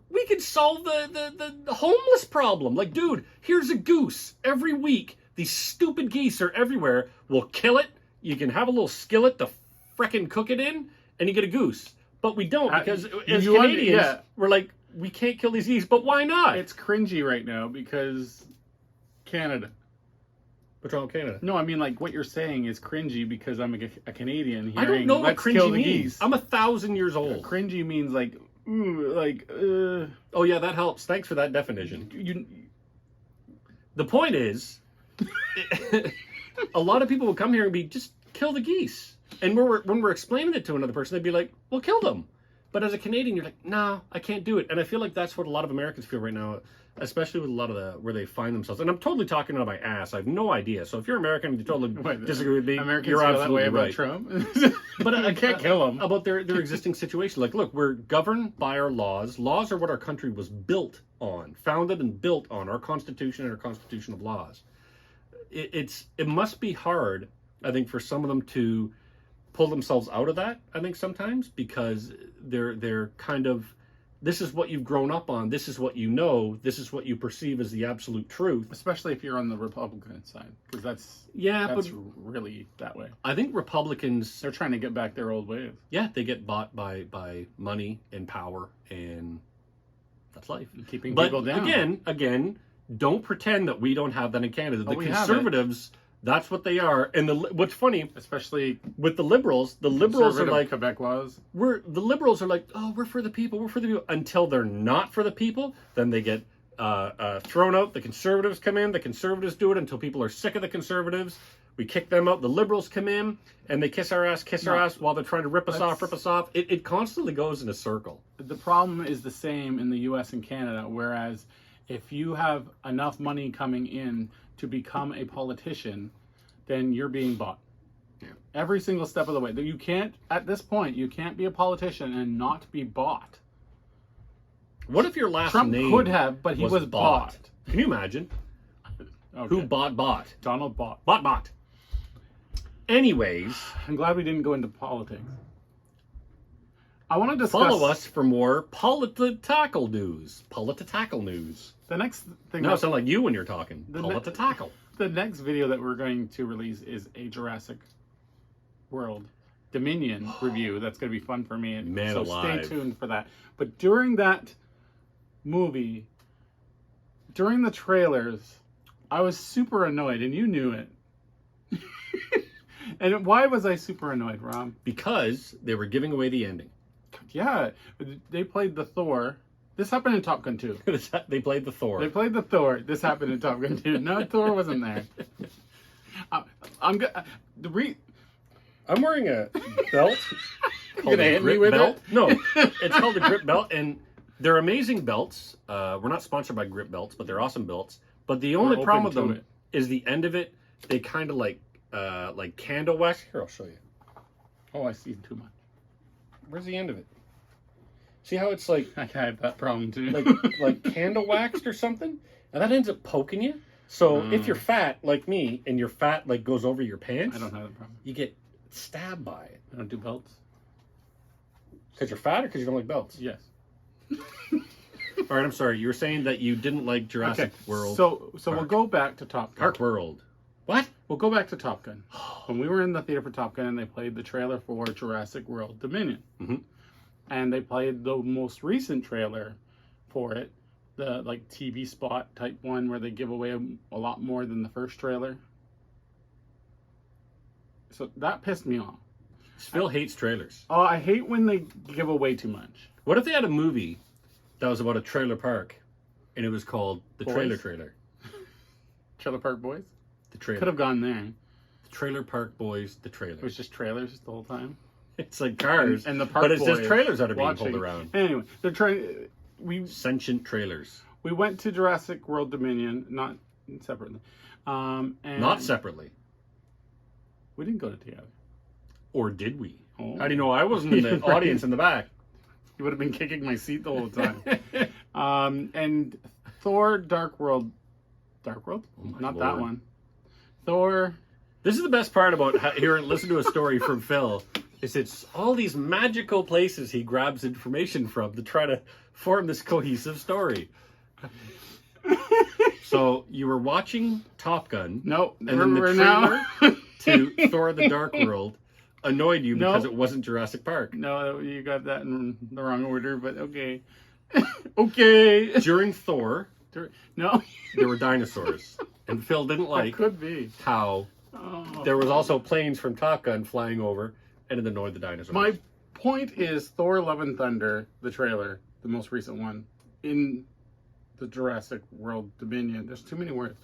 Speaker 1: We could solve the homeless problem. Like, dude, here's a goose. Every week, these stupid geese are everywhere. We'll kill it. You can have a little skillet to frickin' cook it in, and you get a goose. But we don't, because as Canadians, we're like, we can't kill these geese, but why not?
Speaker 2: It's cringy right now because Canada.
Speaker 1: What's wrong with Canada?
Speaker 2: No, I mean, like, what you're saying is cringy because I'm a Canadian.
Speaker 1: I don't know what cringy means. I'm 1,000 years old.
Speaker 2: Cringy means like,
Speaker 1: Oh yeah, that helps. Thanks for that definition. The point is, a lot of people will come here and be, just kill the geese. And when we're explaining it to another person, they'd be like, well, kill them. But as a Canadian, you're like, no, I can't do it. And I feel like that's what a lot of Americans feel right now, especially with a lot of where they find themselves. And I'm totally talking out of my ass. I have no idea. So if you're American and you totally disagree with me,
Speaker 2: Americans
Speaker 1: you're
Speaker 2: feel
Speaker 1: absolutely
Speaker 2: that way
Speaker 1: right.
Speaker 2: about Trump.
Speaker 1: But I can't kill them. About their existing situation. Like, look, we're governed by our laws. Laws are what our country was built on, founded and built on, our Constitution and our Constitution of laws. It must be hard, I think, for some of them to pull themselves out of that, I think, sometimes, because they're kind of, this is what you've grown up on, this is what you know, this is what you perceive as the absolute truth.
Speaker 2: Especially if you're on the Republican side, because that's really that way.
Speaker 1: I think Republicans,
Speaker 2: they're trying to get back their old ways.
Speaker 1: Yeah, they get bought by money and power, and that's life.
Speaker 2: And keeping people down.
Speaker 1: Again, don't pretend that we don't have that in Canada. The conservatives, that's what they are. And what's funny,
Speaker 2: especially
Speaker 1: with the liberals are like
Speaker 2: Quebecois.
Speaker 1: The liberals are like, oh, we're for the people, until they're not for the people. Then they get thrown out. The conservatives come in. The conservatives do it until people are sick of the conservatives. We kick them out. The liberals come in and they kiss our ass while they're trying to rip us off. It constantly goes in a circle.
Speaker 2: The problem is the same in the U.S. and Canada, whereas if you have enough money coming in to become a politician, then you're being bought. Yeah. Every single step of the way. You can't, at this point, you can't be a politician and not be bought.
Speaker 1: What if your last
Speaker 2: Trump
Speaker 1: name
Speaker 2: could have, but he was bought.
Speaker 1: Can you imagine? Okay. Who bought?
Speaker 2: Donald bought.
Speaker 1: Bought. Anyways.
Speaker 2: I'm glad we didn't go into politics. I want to discuss...
Speaker 1: Follow us for more political news.
Speaker 2: The next thing...
Speaker 1: No, it sounds like you when you're talking. Political.
Speaker 2: The next video that we're going to release is a Jurassic World Dominion review. That's going to be fun for me.
Speaker 1: Man
Speaker 2: so
Speaker 1: alive.
Speaker 2: stay tuned for that. But during that movie, during the trailers, I was super annoyed, and you knew it. And why was I super annoyed, Rob?
Speaker 1: Because they were giving away the ending.
Speaker 2: Yeah, they played the Thor. This happened in Top Gun 2.
Speaker 1: They played the Thor.
Speaker 2: They played the Thor. This happened in Top Gun 2. No, Thor wasn't there. I'm
Speaker 1: wearing a belt.
Speaker 2: You gonna hit me with
Speaker 1: belt.
Speaker 2: it?
Speaker 1: No, it's called a grip belt, and they're amazing belts. We're not sponsored by grip belts, but they're awesome belts. But the only problem with them is the end of it. They kind of like candle wax. Here, I'll show you.
Speaker 2: Oh, I see too much.
Speaker 1: Where's the end of it? See how it's like
Speaker 2: I have that problem too.
Speaker 1: like candle waxed or something, and that ends up poking you. So if you're fat like me, and your fat like goes over your pants,
Speaker 2: I don't have that problem.
Speaker 1: You get stabbed by it.
Speaker 2: I don't do belts.
Speaker 1: Because you're fat or because you don't like belts?
Speaker 2: Yes.
Speaker 1: All right, I'm sorry. You were saying that you didn't like Jurassic World.
Speaker 2: So we'll go back to Top Gun.
Speaker 1: Park World. What?
Speaker 2: We'll go back to Top Gun. When we were in the theater for Top Gun, and they played the trailer for Jurassic World Dominion.
Speaker 1: Mm-hmm.
Speaker 2: And they played the most recent trailer for it, the like TV spot type one where they give away a lot more than the first trailer. So that pissed me off.
Speaker 1: Phil hates trailers.
Speaker 2: Oh, I hate when they give away too much.
Speaker 1: What if they had a movie that was about a trailer park, and it was called The Trailer Trailer?
Speaker 2: Trailer Park Boys?
Speaker 1: The trailer.
Speaker 2: Could have gone there.
Speaker 1: The Trailer Park Boys, The Trailer.
Speaker 2: It was just trailers the whole time.
Speaker 1: It's like cars,
Speaker 2: and the park
Speaker 1: but it's
Speaker 2: boys
Speaker 1: just trailers that are being
Speaker 2: watching.
Speaker 1: pulled around.
Speaker 2: Anyway, they're trying.
Speaker 1: Sentient trailers.
Speaker 2: We went to Jurassic World Dominion, not separately. And
Speaker 1: not separately.
Speaker 2: We didn't go together.
Speaker 1: Or did we?
Speaker 2: Oh.
Speaker 1: How do you know I wasn't in the audience in the back?
Speaker 2: You would have been kicking my seat the whole time. And Thor: Dark World. Dark World?
Speaker 1: Oh
Speaker 2: not
Speaker 1: Lord.
Speaker 2: that one. Thor.
Speaker 1: This is the best part about hearing, listen to a story from Phil. Is it's all these magical places he grabs information from to try to form this cohesive story. So you were watching Top Gun.
Speaker 2: No,
Speaker 1: and then the trailer to Thor: The Dark World annoyed you because it wasn't Jurassic Park.
Speaker 2: No, you got that in the wrong order, but okay. Okay.
Speaker 1: During Thor,
Speaker 2: no,
Speaker 1: there were dinosaurs, and Phil didn't like
Speaker 2: could be
Speaker 1: how there was also planes from Top Gun flying over, and it annoyed the dinosaurs.
Speaker 2: My point is Thor: Love and Thunder, the trailer, the most recent one, in the Jurassic World Dominion. There's too many words.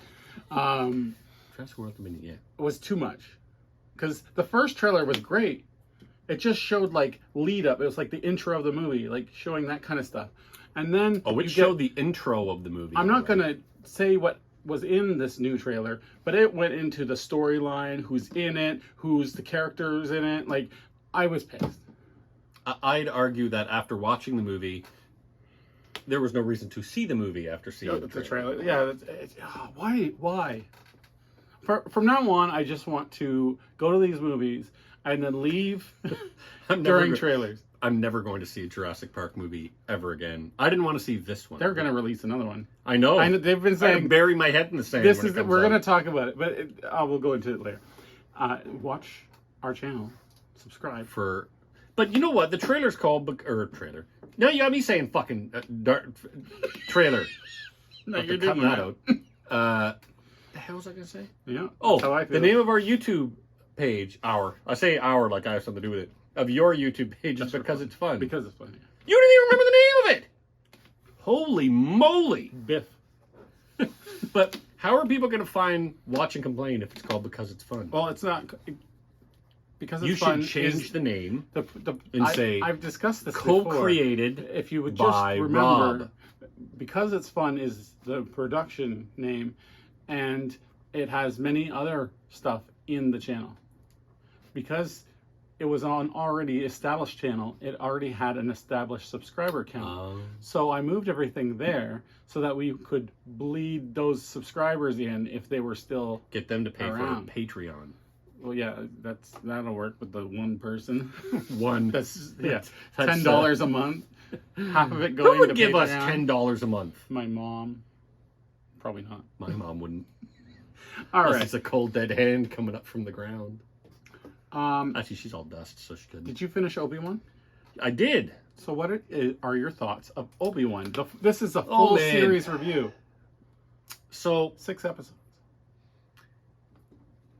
Speaker 1: Jurassic World Dominion, yeah.
Speaker 2: It was too much. Because the first trailer was great. It just showed like lead up. It was like the intro of the movie, like showing that kind of stuff. And then
Speaker 1: it showed the intro of the movie.
Speaker 2: I'm not gonna say what was in this new trailer, but it went into the storyline, who's in it, who's the characters in it. Like, I was pissed.
Speaker 1: I'd argue that after watching the movie, there was no reason to see the movie after seeing the trailer.
Speaker 2: Yeah, why? From now on, I just want to go to these movies and then leave during trailers.
Speaker 1: I'm never going to see a Jurassic Park movie ever again. I didn't want to see this one.
Speaker 2: They're going to release another one.
Speaker 1: I know.
Speaker 2: They've been saying,
Speaker 1: I bury my head in the sand.
Speaker 2: We're going to talk about it, but we'll go into it later. Watch our channel, subscribe
Speaker 1: But you know what? The trailer's called trailer. Now you got me saying fucking trailer.
Speaker 2: No, you're doing that
Speaker 1: out. The hell was I going to say?
Speaker 2: Yeah.
Speaker 1: Oh, the name of our YouTube page, I say our like I have something to do with it, of your YouTube page is Because It's Fun.
Speaker 2: Because it's fun, yeah.
Speaker 1: You didn't even remember the name of it! Holy moly!
Speaker 2: Biff.
Speaker 1: But how are people going to watch and complain if it's called Because It's Fun?
Speaker 2: Well, it's not. Because It's Fun.
Speaker 1: You should change the name
Speaker 2: and
Speaker 1: say
Speaker 2: I've discussed this
Speaker 1: co-created
Speaker 2: before. If you would just remember,
Speaker 1: Rob.
Speaker 2: Because It's Fun is the production name, and it has many other stuff in the channel. Because it was on already established channel, it already had an established subscriber count. So I moved everything there so that we could bleed those subscribers in if they were still
Speaker 1: get them to pay
Speaker 2: around.
Speaker 1: For Patreon.
Speaker 2: Well, yeah, that'll work with the one person. That's $10 a month. Half of it going.
Speaker 1: Who would
Speaker 2: to
Speaker 1: give
Speaker 2: Patreon.
Speaker 1: us $10 a month?
Speaker 2: My mom. Probably not.
Speaker 1: My mom wouldn't.
Speaker 2: All right.
Speaker 1: It's a cold dead hand coming up from the ground. Actually, she's all dust, so she couldn't.
Speaker 2: Did you finish Obi Wan?
Speaker 1: I did.
Speaker 2: So what are your thoughts of Obi Wan? This is a full series review.
Speaker 1: So
Speaker 2: 6 episodes.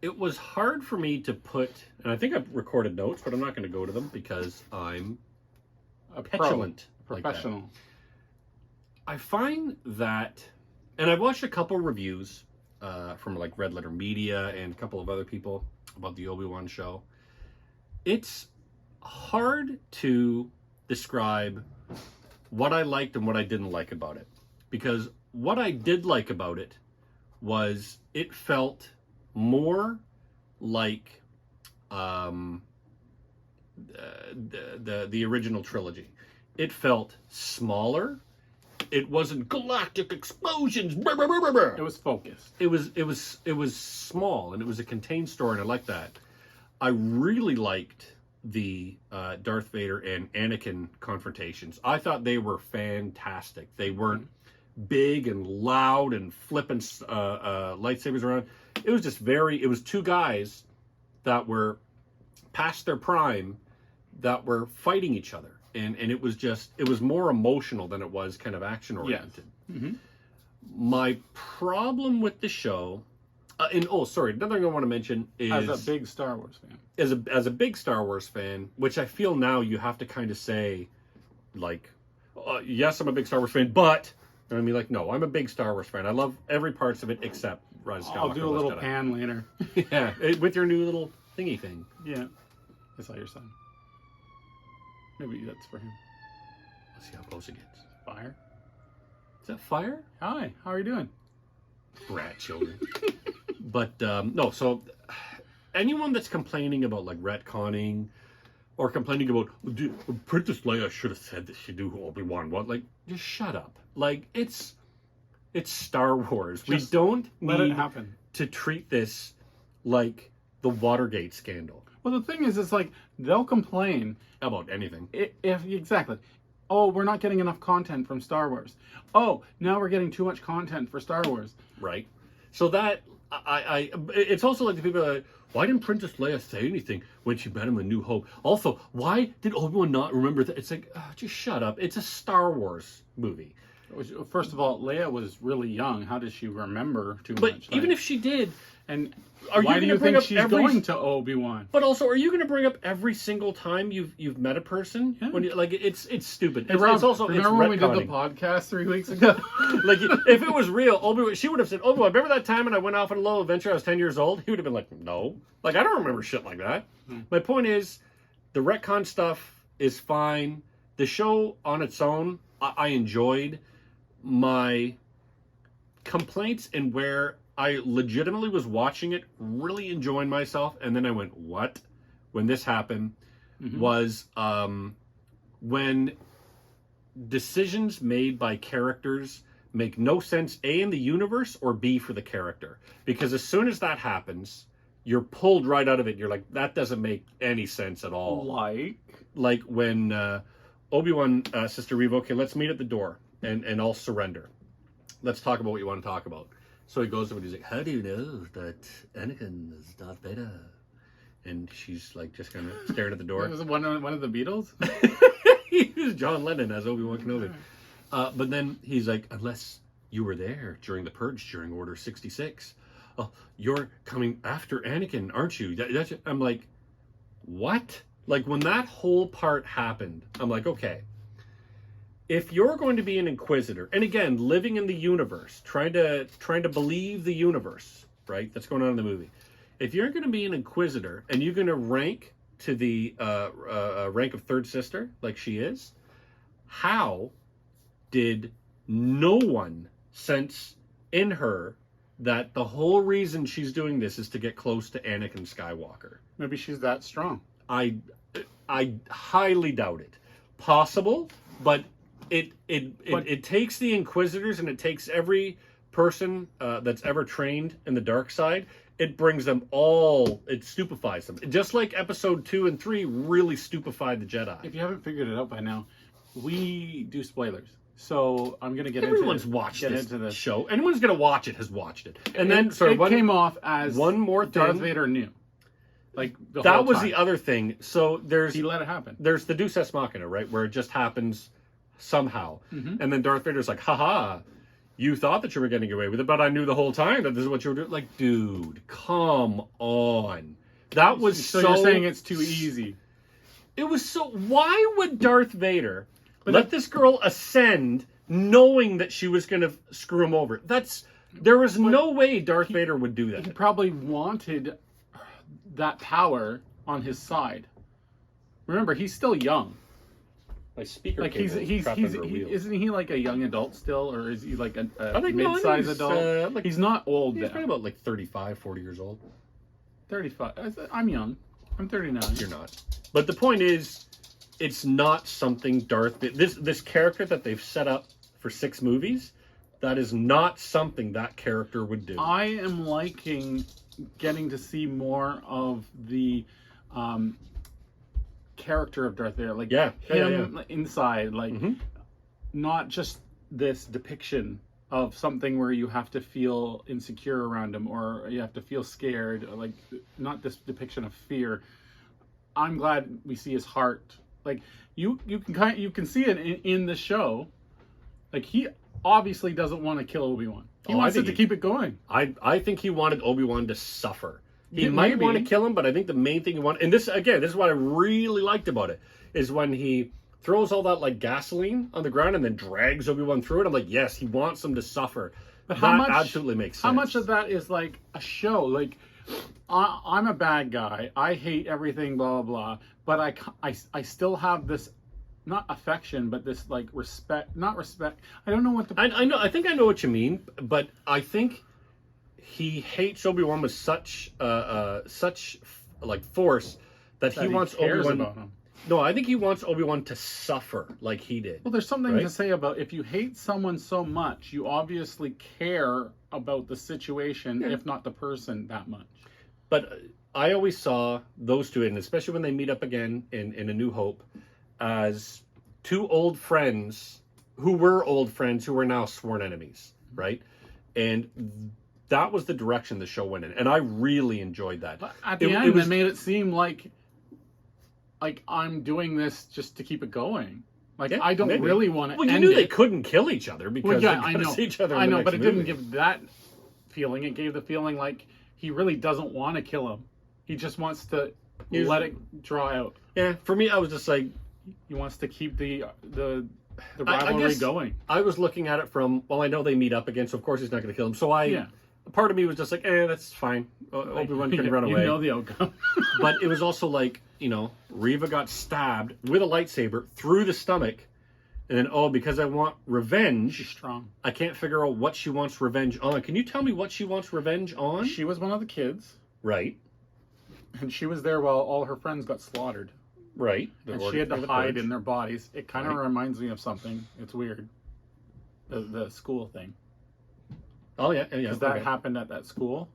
Speaker 1: It was hard for me to put, and I think I've recorded notes, but I'm not going to go to them because I'm
Speaker 2: A
Speaker 1: petulant,
Speaker 2: professional.
Speaker 1: Like that. I find that, and I've watched a couple reviews from like Red Letter Media and a couple of other people about the Obi Wan show. It's hard to describe what I liked and what I didn't like about it, because what I did like about it was it felt more like the original trilogy. It felt smaller. It wasn't galactic explosions. Brr, brr, brr, brr, brr.
Speaker 2: It was focused.
Speaker 1: It was small, and it was a contained story, and I liked that. I really liked the Darth Vader and Anakin confrontations. I thought they were fantastic. They weren't big and loud and flipping lightsabers around. It was just it was two guys that were past their prime that were fighting each other. And it was more emotional than it was kind of action oriented.
Speaker 2: Yes. Mm-hmm.
Speaker 1: My problem with the show, another thing I want to mention is,
Speaker 2: as a big Star Wars fan,
Speaker 1: as a big Star Wars fan, which I feel now you have to kind of say, like, yes, I'm a big Star Wars fan, but, and I mean, like, no, I'm a big Star Wars fan. I love every parts of it except Rise of Skywalker.
Speaker 2: I'll do a little pan later.
Speaker 1: Yeah, with your new little thingy thing.
Speaker 2: Yeah, I saw your son. Maybe that's for him.
Speaker 1: Let's see how close it gets.
Speaker 2: Fire?
Speaker 1: Is that fire?
Speaker 2: Hi, how are you doing?
Speaker 1: Brat children. But, no, so anyone that's complaining about, like, retconning or complaining about, Princess Leia should have said that she knew Obi Wan was, like, just shut up. Like, it's Star Wars. We don't
Speaker 2: let it
Speaker 1: need
Speaker 2: happen
Speaker 1: to treat this like the Watergate scandal.
Speaker 2: Well, the thing is, it's like, they'll complain
Speaker 1: About anything.
Speaker 2: Exactly. Oh, we're not getting enough content from Star Wars. Oh, now we're getting too much content for Star Wars.
Speaker 1: Right. So that, it's also like the people are like, why didn't Princess Leia say anything when she met him in New Hope? Also, why did Obi-Wan not remember that? It's like, just shut up. It's a Star Wars movie.
Speaker 2: First of all, Leia was really young. How does she remember too
Speaker 1: but
Speaker 2: much?
Speaker 1: But even if she did,
Speaker 2: and
Speaker 1: why
Speaker 2: do you think she's going to Obi-Wan?
Speaker 1: But also, are you going to bring up every single time you've met a person? Yeah. When it's stupid.
Speaker 2: Hey, Rob, remember when we did the podcast 3 weeks ago?
Speaker 1: Like, if it was real, Obi-Wan, she would have said, Obi-Wan, remember that time when I went off on a little adventure? I was 10 years old. He would have been like, no. Like, I don't remember shit like that. My point is, the retcon stuff is fine. The show on its own, I enjoyed. My complaints and where I legitimately was watching it, really enjoying myself, and then I went, what? When this happened, was when decisions made by characters make no sense, A, in the universe, or B, for the character. Because as soon as that happens, you're pulled right out of it. You're like, that doesn't make any sense at all. Like when Obi-Wan says to Revo, okay, let's meet at the door, and I'll surrender. Let's talk about what you want to talk about. So he goes to and he's like, how do you know that Anakin is Darth Vader? And she's like just kind of staring at the door.
Speaker 2: Was it one of the Beatles?
Speaker 1: He was John Lennon as Obi-Wan Kenobi. But then he's like, unless you were there during the Purge during Order 66, you're coming after Anakin, aren't you? I'm like, what? Like, when that whole part happened, I'm like, okay. If you're going to be an Inquisitor, and again, living in the universe, trying to believe the universe, right? That's going on in the movie. If you're going to be an Inquisitor and you're going to rank to the rank of Third Sister, like she is, how did no one sense in her that the whole reason she's doing this is to get close to Anakin Skywalker?
Speaker 2: Maybe she's that strong.
Speaker 1: I highly doubt it. Possible, but it takes the Inquisitors and it takes every person that's ever trained in the dark side. It brings them all, it stupefies them. Just like episode 2 and 3 really stupefied the Jedi.
Speaker 2: If you haven't figured it out by now, we do spoilers. So I'm going to get
Speaker 1: Everyone's
Speaker 2: into
Speaker 1: watched
Speaker 2: get
Speaker 1: this
Speaker 2: into this
Speaker 1: show. Anyone's going to watch it has watched it. And then,
Speaker 2: it came off as
Speaker 1: one more thing.
Speaker 2: Darth Vader knew. Like the
Speaker 1: that
Speaker 2: whole
Speaker 1: was
Speaker 2: time.
Speaker 1: the other thing. So
Speaker 2: He let it happen.
Speaker 1: There's the Deus Ex Machina, right, where it just happens somehow, and then Darth Vader's like, haha, you thought that you were getting away with it, but I knew the whole time that this is what you were doing. Like, dude, come on. That was so
Speaker 2: you're saying it's too easy.
Speaker 1: It was so... Why would Darth Vader let this girl ascend knowing that she was going to screw him over? There was no way Darth Vader would do that.
Speaker 2: He probably wanted that power on his side. Remember, he's still young.
Speaker 1: My speaker
Speaker 2: Like
Speaker 1: cable
Speaker 2: he's
Speaker 1: trapped under a wheel.
Speaker 2: isn't he like a young adult still, or is he like a
Speaker 1: think
Speaker 2: mid-sized
Speaker 1: he's,
Speaker 2: adult? He's not old.
Speaker 1: He's
Speaker 2: He's
Speaker 1: probably about like 35, 40 years old.
Speaker 2: 35. I'm young. I'm 39.
Speaker 1: You're not. But the point is, it's not something this character that they've set up for 6 movies, that is not something that character would do.
Speaker 2: I am liking getting to see more of the character of Darth Vader, like him inside, like not just this depiction of something where you have to feel insecure around him or you have to feel scared, like not this depiction of fear. I'm glad we see his heart. Like you can see it in the show. Like he obviously doesn't want to kill Obi Wan. He wants it to keep it going.
Speaker 1: I think he wanted Obi Wan to suffer. He might want to kill him, but I think the main thing he wanted, and this is what I really liked about it, is when he throws all that like gasoline on the ground and then drags Obi Wan through it. I'm like, yes, he wants him to suffer.
Speaker 2: But
Speaker 1: that absolutely makes sense.
Speaker 2: How much of that is like a show? Like, I'm a bad guy. I hate everything, blah blah blah. But I still have this, not affection, but this like respect. Not respect. I don't know what the.
Speaker 1: I know. I think I know what you mean, but I think he hates Obi-Wan with such like force that he wants
Speaker 2: Obi-Wan
Speaker 1: about him. No, I think he wants Obi-Wan to suffer like he did.
Speaker 2: Well, there's something to say about if you hate someone so much, you obviously care about the situation, if not the person, that much.
Speaker 1: But I always saw those two, and especially when they meet up again in A New Hope, as 2 old friends who were old friends who were now sworn enemies, right? And that was the direction the show went in, and I really enjoyed that.
Speaker 2: But at the end, they made it seem like I'm doing this just to keep it going. Like I don't really want to.
Speaker 1: Well, you knew they couldn't kill each other because they
Speaker 2: I know.
Speaker 1: see each other.
Speaker 2: I know, but it didn't give that feeling. It gave the feeling like he really doesn't want to kill him. He just wants to let it draw out.
Speaker 1: Yeah, for me, I was just like,
Speaker 2: he wants to keep the rivalry going.
Speaker 1: I was looking at it from, well, I know they meet up again, so of course he's not going to kill him. So part of me was just like, that's fine. Obi-Wan can run away.
Speaker 2: You know the outcome.
Speaker 1: But it was also like, Reva got stabbed with a lightsaber through the stomach. And then, because I want revenge.
Speaker 2: She's strong.
Speaker 1: I can't figure out what she wants revenge on. Can you tell me what she wants revenge on?
Speaker 2: She was one of the kids.
Speaker 1: Right.
Speaker 2: And she was there while all her friends got slaughtered.
Speaker 1: Right.
Speaker 2: And she had to hide in their bodies. It kind of reminds me of something. It's weird. The school thing.
Speaker 1: Oh, yeah.
Speaker 2: Because that happened at that school.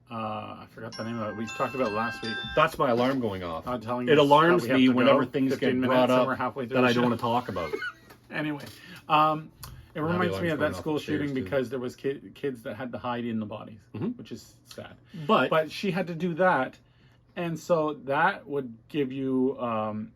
Speaker 2: I forgot the name of it. We talked about it last week.
Speaker 1: That's my alarm going off.
Speaker 2: I'm telling you.
Speaker 1: It alarms me whenever things get brought up that I don't want to talk about.
Speaker 2: Anyway, it reminds me of that school shooting because there was kids that had to hide in the bodies, which is sad. But she had to do that, and so that would give you
Speaker 1: an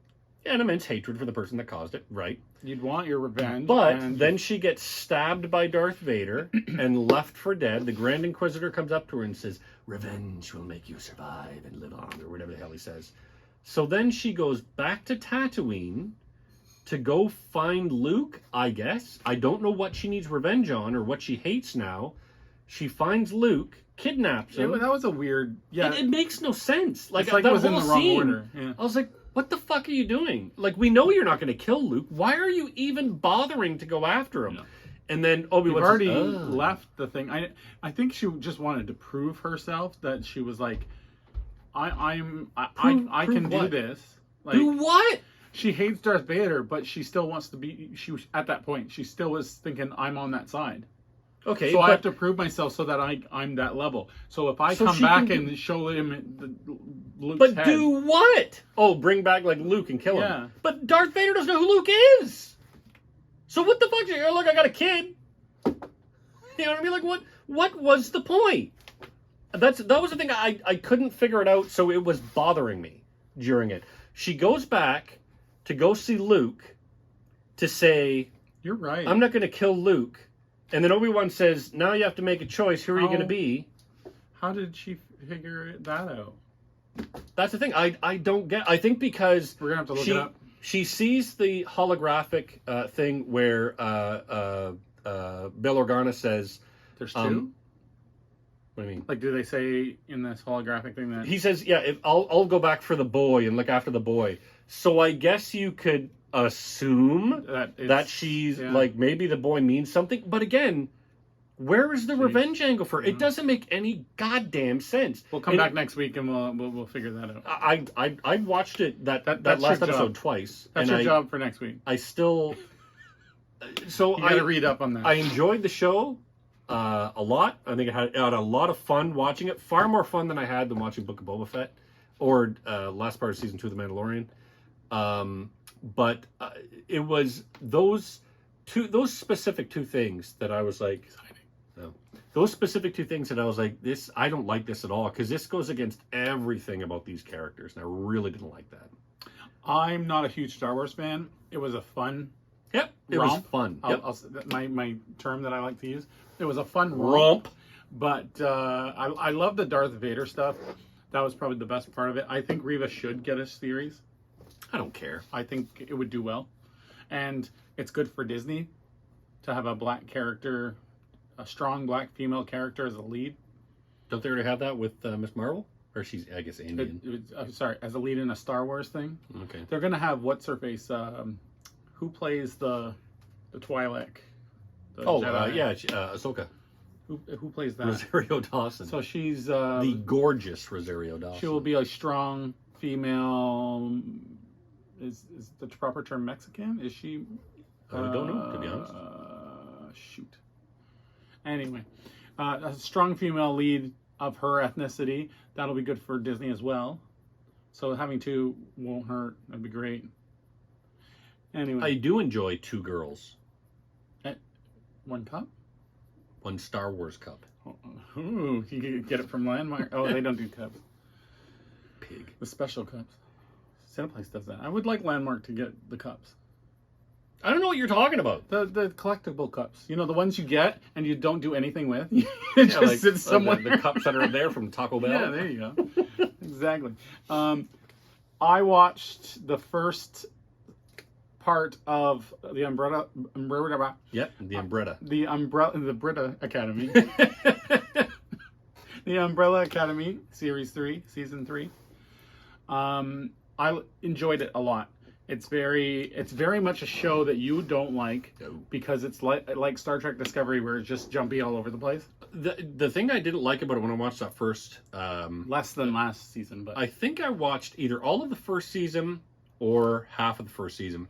Speaker 1: immense hatred for the person that caused it, right?
Speaker 2: You'd want your revenge.
Speaker 1: But then she gets stabbed by Darth Vader and left for dead. The Grand Inquisitor comes up to her and says, "Revenge will make you survive and live on," or whatever the hell he says. So then she goes back to Tatooine to go find Luke, I guess. I don't know what she needs revenge on or what she hates now. She finds Luke, kidnaps him.
Speaker 2: That was a weird... Yeah.
Speaker 1: It makes no sense. Like
Speaker 2: it was in the wrong order. Yeah.
Speaker 1: I was like, what the fuck are you doing? Like, we know you're not going to kill Luke. Why are you even bothering to go after him? Yeah. And then Obi-Wan
Speaker 2: already left the thing. I think she just wanted to prove herself that she was like, I can do this. Like,
Speaker 1: do what?
Speaker 2: She hates Darth Vader, but she still wants to be. At that point, she still was thinking, I'm on that side.
Speaker 1: Okay,
Speaker 2: so I have to prove myself so that I'm that level. So if I come back and show him Luke's head,
Speaker 1: do what? Oh, bring back like Luke and kill him. But Darth Vader doesn't know who Luke is. So what the fuck? Look, I got a kid. You know what I mean? Like what was the point? that was the thing. I couldn't figure it out, so it was bothering me during it. She goes back to go see Luke to say,
Speaker 2: "You're right.
Speaker 1: I'm not going to kill Luke," and then Obi Wan says, "Now you have to make a choice. Who are you going to be?"
Speaker 2: How did she figure that out?
Speaker 1: That's the thing. I don't get. I think because
Speaker 2: we're gonna have to look it up.
Speaker 1: She sees the holographic thing where Bail Organa says,
Speaker 2: "There's two."
Speaker 1: What do you mean?
Speaker 2: Like, do they say in this holographic thing that
Speaker 1: he says, "Yeah, I'll go back for the boy and look after the boy." So I guess you could assume that she's like, maybe the boy means something. But again, where is the revenge angle for it? It doesn't make any goddamn sense.
Speaker 2: We'll come back next week and we'll figure that out.
Speaker 1: I watched it that last episode twice.
Speaker 2: That's your job for next week.
Speaker 1: I still. So
Speaker 2: you gotta read up on that.
Speaker 1: I enjoyed the show a lot. I think I had a lot of fun watching it. Far more fun than I had than watching Book of Boba Fett or last part of season 2 of The Mandalorian. But it was those specific two things that I was like, no. Those specific two things that I was like, I don't like this at all, because this goes against everything about these characters, and I really didn't like that.
Speaker 2: I'm not a huge Star Wars fan. It was a fun.
Speaker 1: Yep, it was fun. Yep.
Speaker 2: My term that I like to use. It was a fun romp. But I love the Darth Vader stuff. That was probably the best part of it. I think Reva should get a series.
Speaker 1: I don't care.
Speaker 2: I think it would do well. And it's good for Disney to have a black character, a strong black female character as a lead.
Speaker 1: Don't they already have that with Ms.Marvel? Or she's, I guess, Indian.
Speaker 2: Sorry, as a lead in a Star Wars thing.
Speaker 1: Okay.
Speaker 2: They're going to have, what's-her-face, who plays the Twi'lek?
Speaker 1: Ahsoka.
Speaker 2: Who plays that?
Speaker 1: Rosario Dawson.
Speaker 2: So she's...
Speaker 1: the gorgeous Rosario Dawson.
Speaker 2: She will be a strong female... Is the proper term Mexican? Is she...
Speaker 1: I don't know, to be honest.
Speaker 2: Shoot. Anyway, a strong female lead of her ethnicity. That'll be good for Disney as well. So having two won't hurt. That'd be great. Anyway.
Speaker 1: I do enjoy two girls.
Speaker 2: One cup?
Speaker 1: One Star Wars cup.
Speaker 2: Ooh, you can get it from Landmark. Oh, they don't do cups.
Speaker 1: Pig.
Speaker 2: The special cups. Cineplace does that. I would like Landmark to get the cups.
Speaker 1: I don't know what you're talking about.
Speaker 2: The collectible cups. You know, the ones you get and you don't do anything with. It just sits somewhere.
Speaker 1: The cups that are there from Taco Bell.
Speaker 2: Yeah, there you go. Exactly. I watched the first part of the Umbrella.
Speaker 1: Yep, the Umbrella.
Speaker 2: The Brita Academy. The Umbrella Academy Series 3, Season 3. I enjoyed it a lot. It's very much a show that you don't like because it's like Star Trek Discovery, where it's just jumpy all over the place.
Speaker 1: The thing I didn't like about it when I watched that first
Speaker 2: less than last season, but
Speaker 1: I think I watched either all of the first season or half of the first season.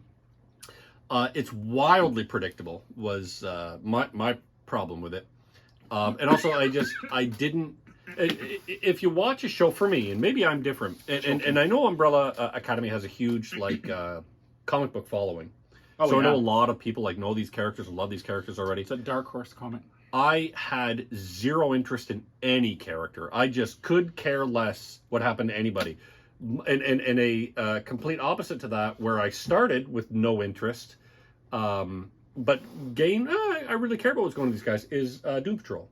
Speaker 1: It's wildly predictable was my problem with it, and also I didn't. If you watch a show, for me, and maybe I'm different, and I know Umbrella Academy has a huge comic book following, I know a lot of people know these characters and love these characters already.
Speaker 2: It's a Dark Horse comic.
Speaker 1: I had zero interest in any character. I just could care less what happened to anybody, and a complete opposite to that, where I started with no interest, but gained I really care about what's going on with these guys, is Doom Patrol.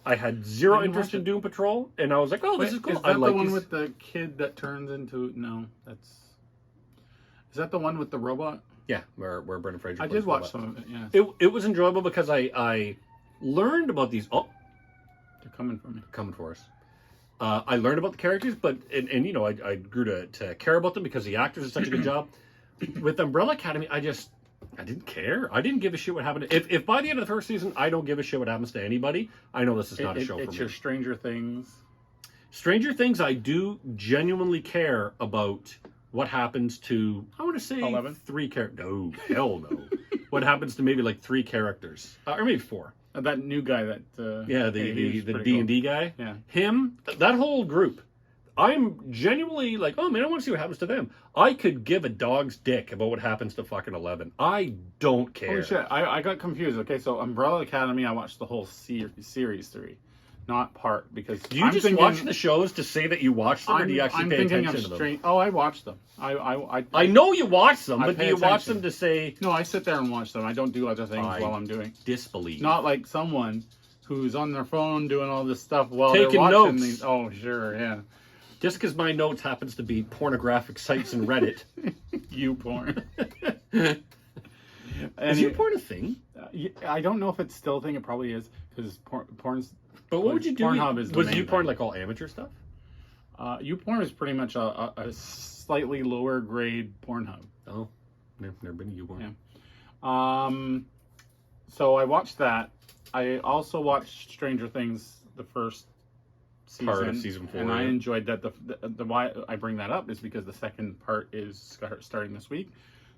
Speaker 1: I had zero interest in Doom Patrol, and I was like, "Oh, this is cool."
Speaker 2: Is that the one with the kid that turns into? No, is that the one with the robot?
Speaker 1: Yeah, where Brendan Fraser.
Speaker 2: I did watch some of it.
Speaker 1: Yeah, it was enjoyable because I learned about these. Oh,
Speaker 2: they're coming for me.
Speaker 1: Coming for us. I learned about the characters, but and you know I grew to care about them because the actors did such a good job. With Umbrella Academy, I didn't care. I didn't give a shit what happened. If by the end of the first season I don't give a shit what happens to anybody, I know this is not a show for me.
Speaker 2: It's your Stranger Things.
Speaker 1: Stranger Things, I do genuinely care about what happens to, I want to say
Speaker 2: 11?
Speaker 1: 3 characters. No, hell no. What happens to maybe 3 characters. Or maybe 4.
Speaker 2: That new guy that...
Speaker 1: the D&D guy.
Speaker 2: Yeah.
Speaker 1: Him, that whole group. I'm genuinely oh man, I want to see what happens to them. I could give a dog's dick about what happens to fucking 11. I don't care.
Speaker 2: Holy shit, I got confused. Okay, so Umbrella Academy, I watched the whole series 3. not part, because
Speaker 1: Do you just watch the shows to say that you watch them, or do you actually pay attention to them?
Speaker 2: Oh, I watch them. I
Speaker 1: know you watch them, but do you watch them to say...
Speaker 2: No, I sit there and watch them. I don't do other things while I'm doing.
Speaker 1: Disbelief.
Speaker 2: Not like someone who's on their phone doing all this stuff while
Speaker 1: taking
Speaker 2: they're watching
Speaker 1: notes.
Speaker 2: These. Oh, sure, yeah.
Speaker 1: Just because my notes happens to be pornographic sites and Reddit.
Speaker 2: You porn.
Speaker 1: Is you porn a thing?
Speaker 2: I don't know if it's still a thing. It probably is, because porn's...
Speaker 1: But what would you do?
Speaker 2: Pornhub is the
Speaker 1: was
Speaker 2: main
Speaker 1: you porn
Speaker 2: thing.
Speaker 1: like all amateur stuff?
Speaker 2: YouPorn is pretty much a slightly lower grade Pornhub.
Speaker 1: Oh, never been to YouPorn.
Speaker 2: Yeah. So I watched that. I also watched Stranger Things, the first season,
Speaker 1: Part of season 4,
Speaker 2: and I enjoyed that. The why I bring that up is because the second part is starting this week,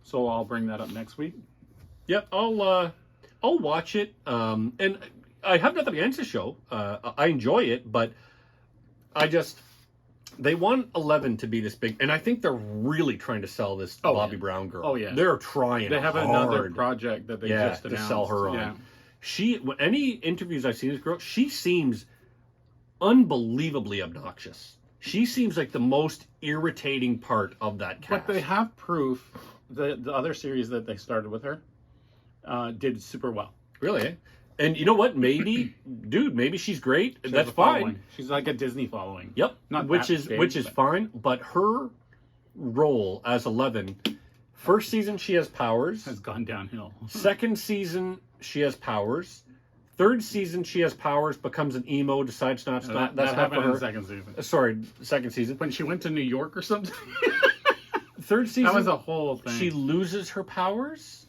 Speaker 2: so I'll bring that up next week.
Speaker 1: Yep, I'll watch it. And I have nothing against the show. I enjoy it, but they want 11 to be this big, and I think they're really trying to sell this Bobby Brown girl.
Speaker 2: Oh yeah,
Speaker 1: they're trying.
Speaker 2: They have
Speaker 1: hard.
Speaker 2: Another project that they just announced
Speaker 1: to sell her on.
Speaker 2: Yeah.
Speaker 1: Any interviews I've seen of this girl, she seems unbelievably obnoxious. She seems like the most irritating part of that cast.
Speaker 2: But they have proof that the other series that they started with her did super well.
Speaker 1: Really? Eh? And you know what? Maybe, maybe she's great. That's fine.
Speaker 2: She's like a Disney following.
Speaker 1: Yep.
Speaker 2: Not
Speaker 1: which is fine. But her role as 11, first season she has powers.
Speaker 2: Has gone downhill.
Speaker 1: Second season she has powers. Third season she has powers, becomes an emo, decides not to stop. That's not for her.
Speaker 2: In the second season.
Speaker 1: Sorry, second season.
Speaker 2: When she went to New York or something.
Speaker 1: Third season.
Speaker 2: That was a whole thing.
Speaker 1: She loses her powers.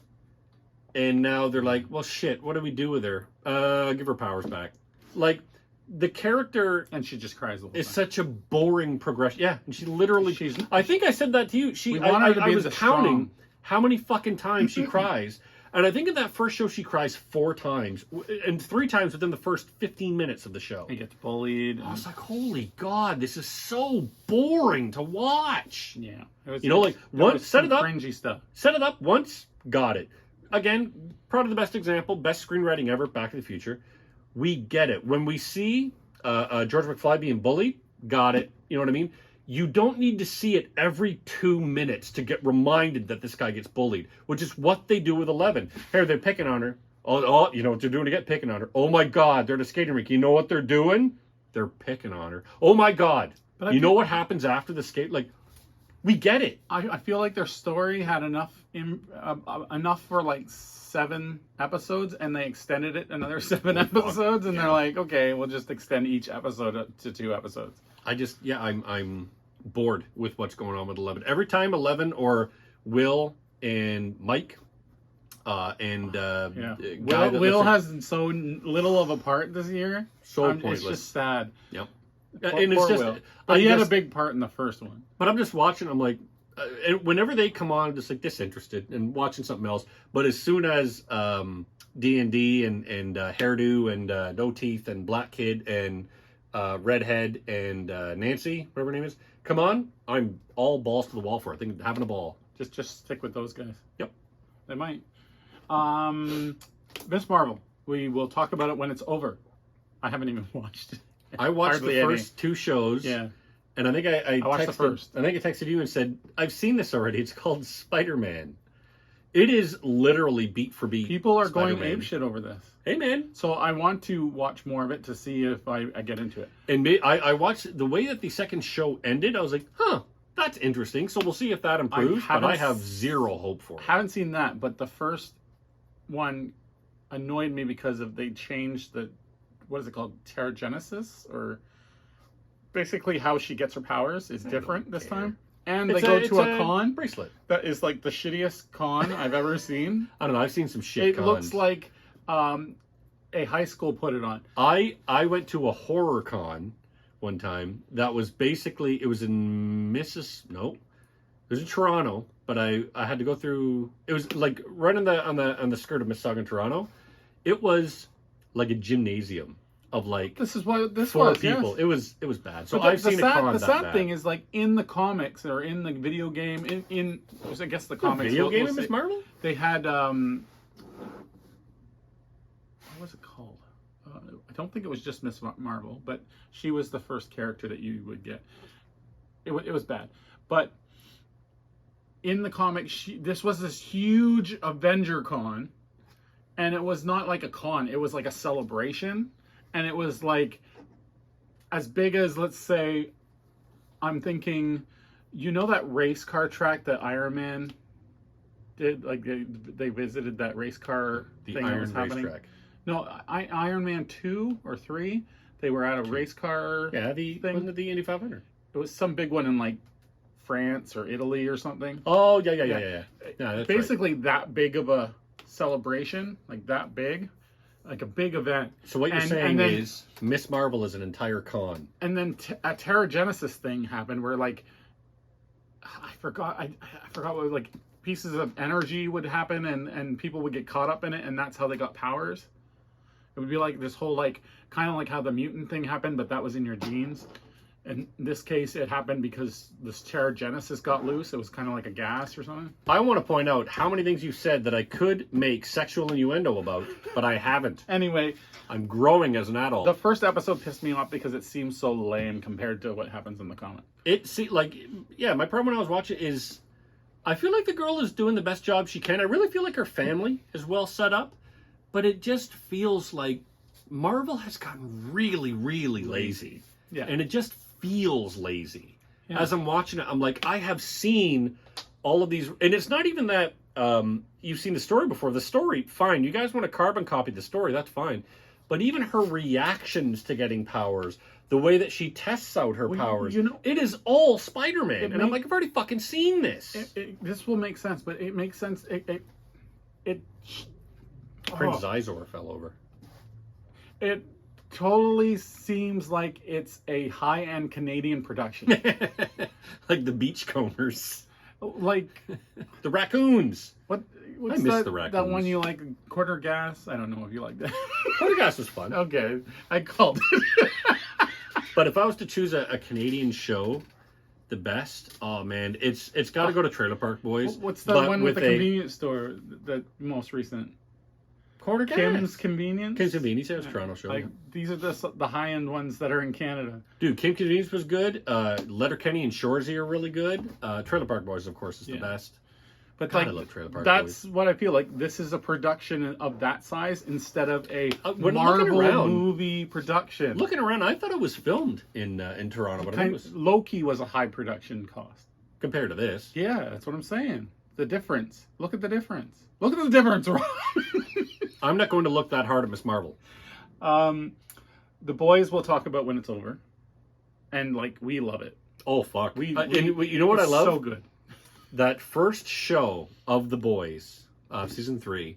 Speaker 1: And now they're like, well, shit, what do we do with her? Give her powers back. Like, the character...
Speaker 2: And she just cries the whole time.
Speaker 1: Is such a boring progression. Yeah, and she literally... I think I said that to you. I was counting how many fucking times she cries. And I think in that first show, she cries 4 times. And 3 times within the first 15 minutes of the show.
Speaker 2: He gets bullied.
Speaker 1: I was like, holy God, this is so boring to watch.
Speaker 2: Yeah.
Speaker 1: Set it up.
Speaker 2: Cringy stuff.
Speaker 1: Set it up once, got it. Again, probably the best example, best screenwriting ever, Back to the Future. We get it. When we see George McFly being bullied, got it. You know what I mean? You don't need to see it every 2 minutes to get reminded that this guy gets bullied, which is what they do with 11. Here, they're picking on her. Oh, you know what they're doing to get picking on her. Oh my God, they're at a skating rink. You know what they're doing? They're picking on her. Oh my God. You know what happens after the skate? Like, we get it.
Speaker 2: I feel like their story had enough for like 7 episodes, and they extended it another 7 episodes, and they're like, okay, we'll just extend each episode to 2 episodes.
Speaker 1: I'm bored with what's going on with 11. Every time 11 or Will and Mike
Speaker 2: Will has so little of a part this year.
Speaker 1: So pointless.
Speaker 2: It's just sad.
Speaker 1: Yep.
Speaker 2: And it's just,
Speaker 1: Will.
Speaker 2: But he had a big part in the first one.
Speaker 1: But I'm just watching. I'm like, and whenever they come on, I'm just like disinterested and watching something else. But as soon as D&D and Hairdo and No Teeth and Black Kid and Redhead and Nancy, whatever her name is, come on, I'm all balls to the wall for it. I think having a ball.
Speaker 2: Just stick with those guys.
Speaker 1: Yep.
Speaker 2: They might. Ms.Marvel. We will talk about it when it's over. I haven't even watched it.
Speaker 1: I watched the first 2 shows.
Speaker 2: Yeah.
Speaker 1: And I think I
Speaker 2: watched the first.
Speaker 1: I think I texted you and said, I've seen this already. It's called Spider-Man. It is literally beat for beat.
Speaker 2: People are going apeshit over this.
Speaker 1: Hey, man.
Speaker 2: So I want to watch more of it to see if I get into it.
Speaker 1: And I watched the way that the second show ended. I was like, huh, that's interesting. So we'll see if that improves. But I have zero hope for it.
Speaker 2: Haven't seen that, but the first one annoyed me because they changed the, what is it called, Terrigenesis, or basically how she gets her powers is different this time. And they go to a con
Speaker 1: bracelet
Speaker 2: that is like the shittiest con I've ever seen.
Speaker 1: I don't know. I've seen some shit.
Speaker 2: It looks like a high school put it on.
Speaker 1: I went to a horror con one time. That was basically, it was in it was in Toronto, but I had to go through. It was like right on the skirt of Mississauga, Toronto. It was like a gymnasium of like
Speaker 2: this is what this
Speaker 1: 4
Speaker 2: was,
Speaker 1: people.
Speaker 2: Yes.
Speaker 1: It was bad. So I've seen a con
Speaker 2: the
Speaker 1: that
Speaker 2: sad
Speaker 1: bad.
Speaker 2: thing is, like, in the comics or in the video game, in I guess the comics.
Speaker 1: Video game in Ms.Marvel?
Speaker 2: They had what was it called? I don't think it was just Ms.Marvel, but she was the first character that you would get. It was bad. But in the comic, this was this huge Avenger con, and it was not like a con, it was like a celebration, and it was like as big as, let's say, I'm thinking, you know that race car track that Iron Man did? Like they visited that race car thing that was happening. Racetrack. No, Iron Man 2 or 3, they were at a race car thing.
Speaker 1: Wasn't it the Indy 500? It
Speaker 2: was some big one in like France or Italy or something.
Speaker 1: Oh, yeah. That's
Speaker 2: basically right. That big of a celebration, like that big, like a big event.
Speaker 1: So what you're saying is Ms.Marvel is an entire con.
Speaker 2: And then a Terragenesis thing happened where like, I forgot what was like, pieces of energy would happen and people would get caught up in it, and that's how they got powers. It would be like this whole like, kind of like how the mutant thing happened, but that was in your genes. In this case, it happened because this Terragenesis got loose. It was kind of like a gas or something.
Speaker 1: I want to point out how many things you said that I could make sexual innuendo about, but I haven't.
Speaker 2: Anyway,
Speaker 1: I'm growing as an adult.
Speaker 2: The first episode pissed me off because it seems so lame compared to what happens in the comic.
Speaker 1: My problem when I was watching is, I feel like the girl is doing the best job she can. I really feel like her family is well set up, but it just feels like Marvel has gotten really, really lazy.
Speaker 2: Yeah.
Speaker 1: And it just feels lazy. Yeah. As I'm watching it, I'm like, I have seen all of these, and it's not even that you've seen the story before. The story, fine. You guys want to carbon copy the story, that's fine. But even her reactions to getting powers, the way that she tests out her powers, it is all Spider-Man. And I'm like, I've already fucking seen this.
Speaker 2: This will make sense, but it makes sense.
Speaker 1: Prince Zizor fell over.
Speaker 2: It totally seems like it's a high-end Canadian production.
Speaker 1: Like the Beachcombers.
Speaker 2: Like
Speaker 1: the raccoons.
Speaker 2: What's
Speaker 1: I miss the raccoons.
Speaker 2: That one you like, Quarter Gas? I don't know if you like that.
Speaker 1: Quarter Gas was fun.
Speaker 2: Okay, I called it.
Speaker 1: But if I was to choose a Canadian show, the best, oh man, it's got to go to Trailer Park Boys.
Speaker 2: What's that one with the convenience store, the most recent?
Speaker 1: Quarter Gas.
Speaker 2: Kim's Convenience?
Speaker 1: Kim's Convenience, yeah, it was a Toronto show.
Speaker 2: Like, these are the high-end ones that are in Canada.
Speaker 1: Dude, Kim's Convenience was good. Letterkenny and Shoresy are really good. Trailer Park Boys, of course, is the best.
Speaker 2: But
Speaker 1: God, I love Trailer Park
Speaker 2: that's
Speaker 1: Boys.
Speaker 2: what I feel like. This is a production of that size instead of a Marvel movie production.
Speaker 1: Looking around, I thought it was filmed in Toronto. But
Speaker 2: Loki was a high production cost.
Speaker 1: Compared to this.
Speaker 2: Yeah, that's what I'm saying. The difference. Look at the difference. Look at the difference, Ron.
Speaker 1: I'm not going to look that hard at Ms.Marvel.
Speaker 2: The Boys we'll talk about when it's over. And, like, we love it.
Speaker 1: Oh, fuck. And you know what I love?
Speaker 2: So good.
Speaker 1: That first show of The Boys, season 3,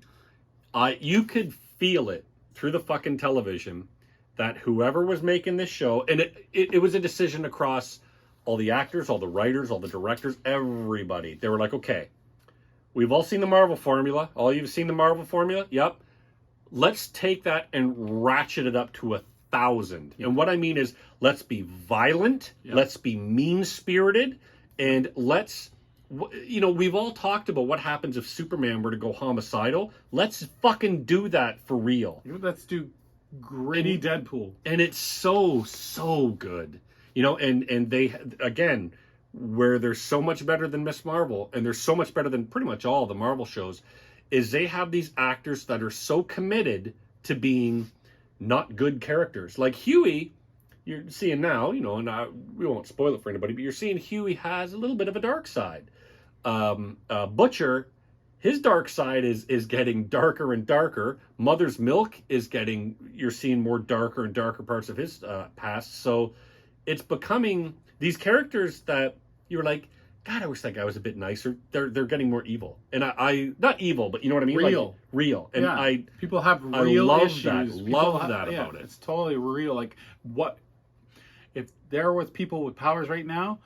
Speaker 1: you could feel it through the fucking television that whoever was making this show, and it was a decision across all the actors, all the writers, all the directors, everybody. They were like, okay, we've all seen the Marvel formula. All you've seen the Marvel formula? Yep. Let's take that and ratchet it up to 1,000. Yep. And what I mean is, let's be violent, let's be mean-spirited, and let's... we've all talked about what happens if Superman were to go homicidal. Let's fucking do that for real.
Speaker 2: Let's do gritty Deadpool.
Speaker 1: And it's so, so good. And they, again, where they're so much better than Ms.Marvel, and they're so much better than pretty much all the Marvel shows, is they have these actors that are so committed to being not good characters. Like Huey, you're seeing now, and we won't spoil it for anybody, but you're seeing Huey has a little bit of a dark side. Butcher, his dark side is getting darker and darker. Mother's Milk you're seeing more darker and darker parts of his past. So it's becoming these characters that you're like, God, I wish that guy was a bit nicer. They're getting more evil. And I not evil, but you know what I mean?
Speaker 2: Real.
Speaker 1: Like, real. And
Speaker 2: people have real issues.
Speaker 1: Love that about it.
Speaker 2: It's totally real. Like, what if there was people with powers right now,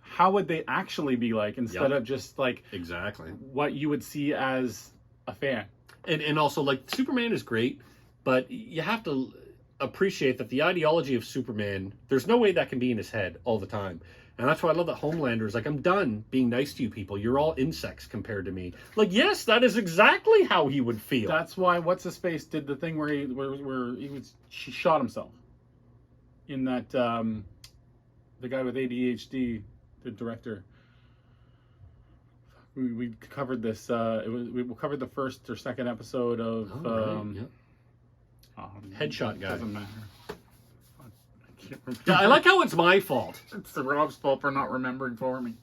Speaker 2: how would they actually be like instead of just like
Speaker 1: exactly
Speaker 2: what you would see as a fan?
Speaker 1: And also, like, Superman is great, but you have to... appreciate that the ideology of Superman, there's no way that can be in his head all the time. And that's why I love that Homelander is like, I'm done being nice to you people. You're all insects compared to me. Like, yes, that is exactly how he would feel.
Speaker 2: That's why What's-His-Face did the thing where she shot himself. In that, the guy with ADHD, the director. We covered this. We covered the first or second episode of
Speaker 1: Headshot Guy.
Speaker 2: Doesn't matter.
Speaker 1: Yeah, I like how it's my fault.
Speaker 2: It's Rob's fault for not remembering for me.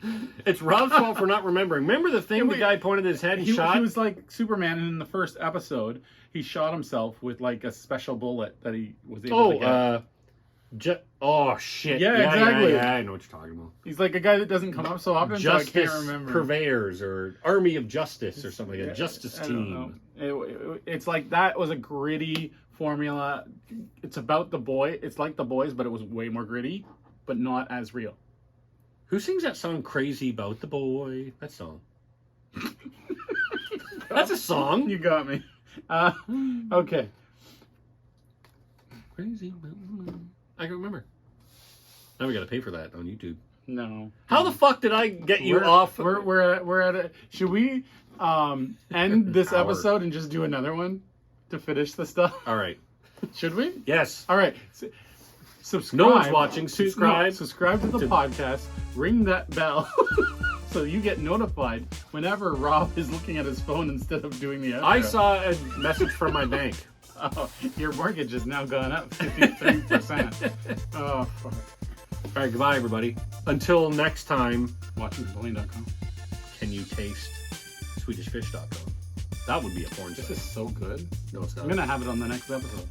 Speaker 1: It's Rob's fault for not remembering. Remember the thing the guy pointed at his head and shot?
Speaker 2: He was like Superman, and in the first episode, he shot himself with like a special bullet that he was able to get.
Speaker 1: Oh, shit.
Speaker 2: Yeah, exactly.
Speaker 1: Yeah, I know what you're talking about.
Speaker 2: He's like a guy that doesn't come up so often,
Speaker 1: Justice
Speaker 2: so I can't remember.
Speaker 1: Purveyors or Army of Justice or something like that. Justice Team.
Speaker 2: It's like that was a gritty formula. It's about the boy. It's like The Boys, but it was way more gritty, but not as real.
Speaker 1: Who sings that song, Crazy About the Boy? That song. That's a song.
Speaker 2: You got me. Okay.
Speaker 1: Crazy About the Boy. I can remember. Now we got to pay for that on YouTube.
Speaker 2: No.
Speaker 1: How the fuck did I get you off?
Speaker 2: We're at a. Should we end this episode and just do another one to finish the stuff?
Speaker 1: All right.
Speaker 2: Should we?
Speaker 1: Yes.
Speaker 2: All right. Subscribe.
Speaker 1: No one's watching. Subscribe.
Speaker 2: Subscribe to the podcast. Ring that bell so you get notified whenever Rob is looking at his phone instead of doing the outro.
Speaker 1: I saw a message from my bank.
Speaker 2: Oh, your mortgage has now gone up 53%. Oh, fuck.
Speaker 1: All right, goodbye, everybody. Until next time,
Speaker 2: WatchingTheBlame.com.
Speaker 1: Can you taste SwedishFish.com? That would be a porn site.
Speaker 2: This is so good.
Speaker 1: No, it's not.
Speaker 2: I'm going to have it on the next episode.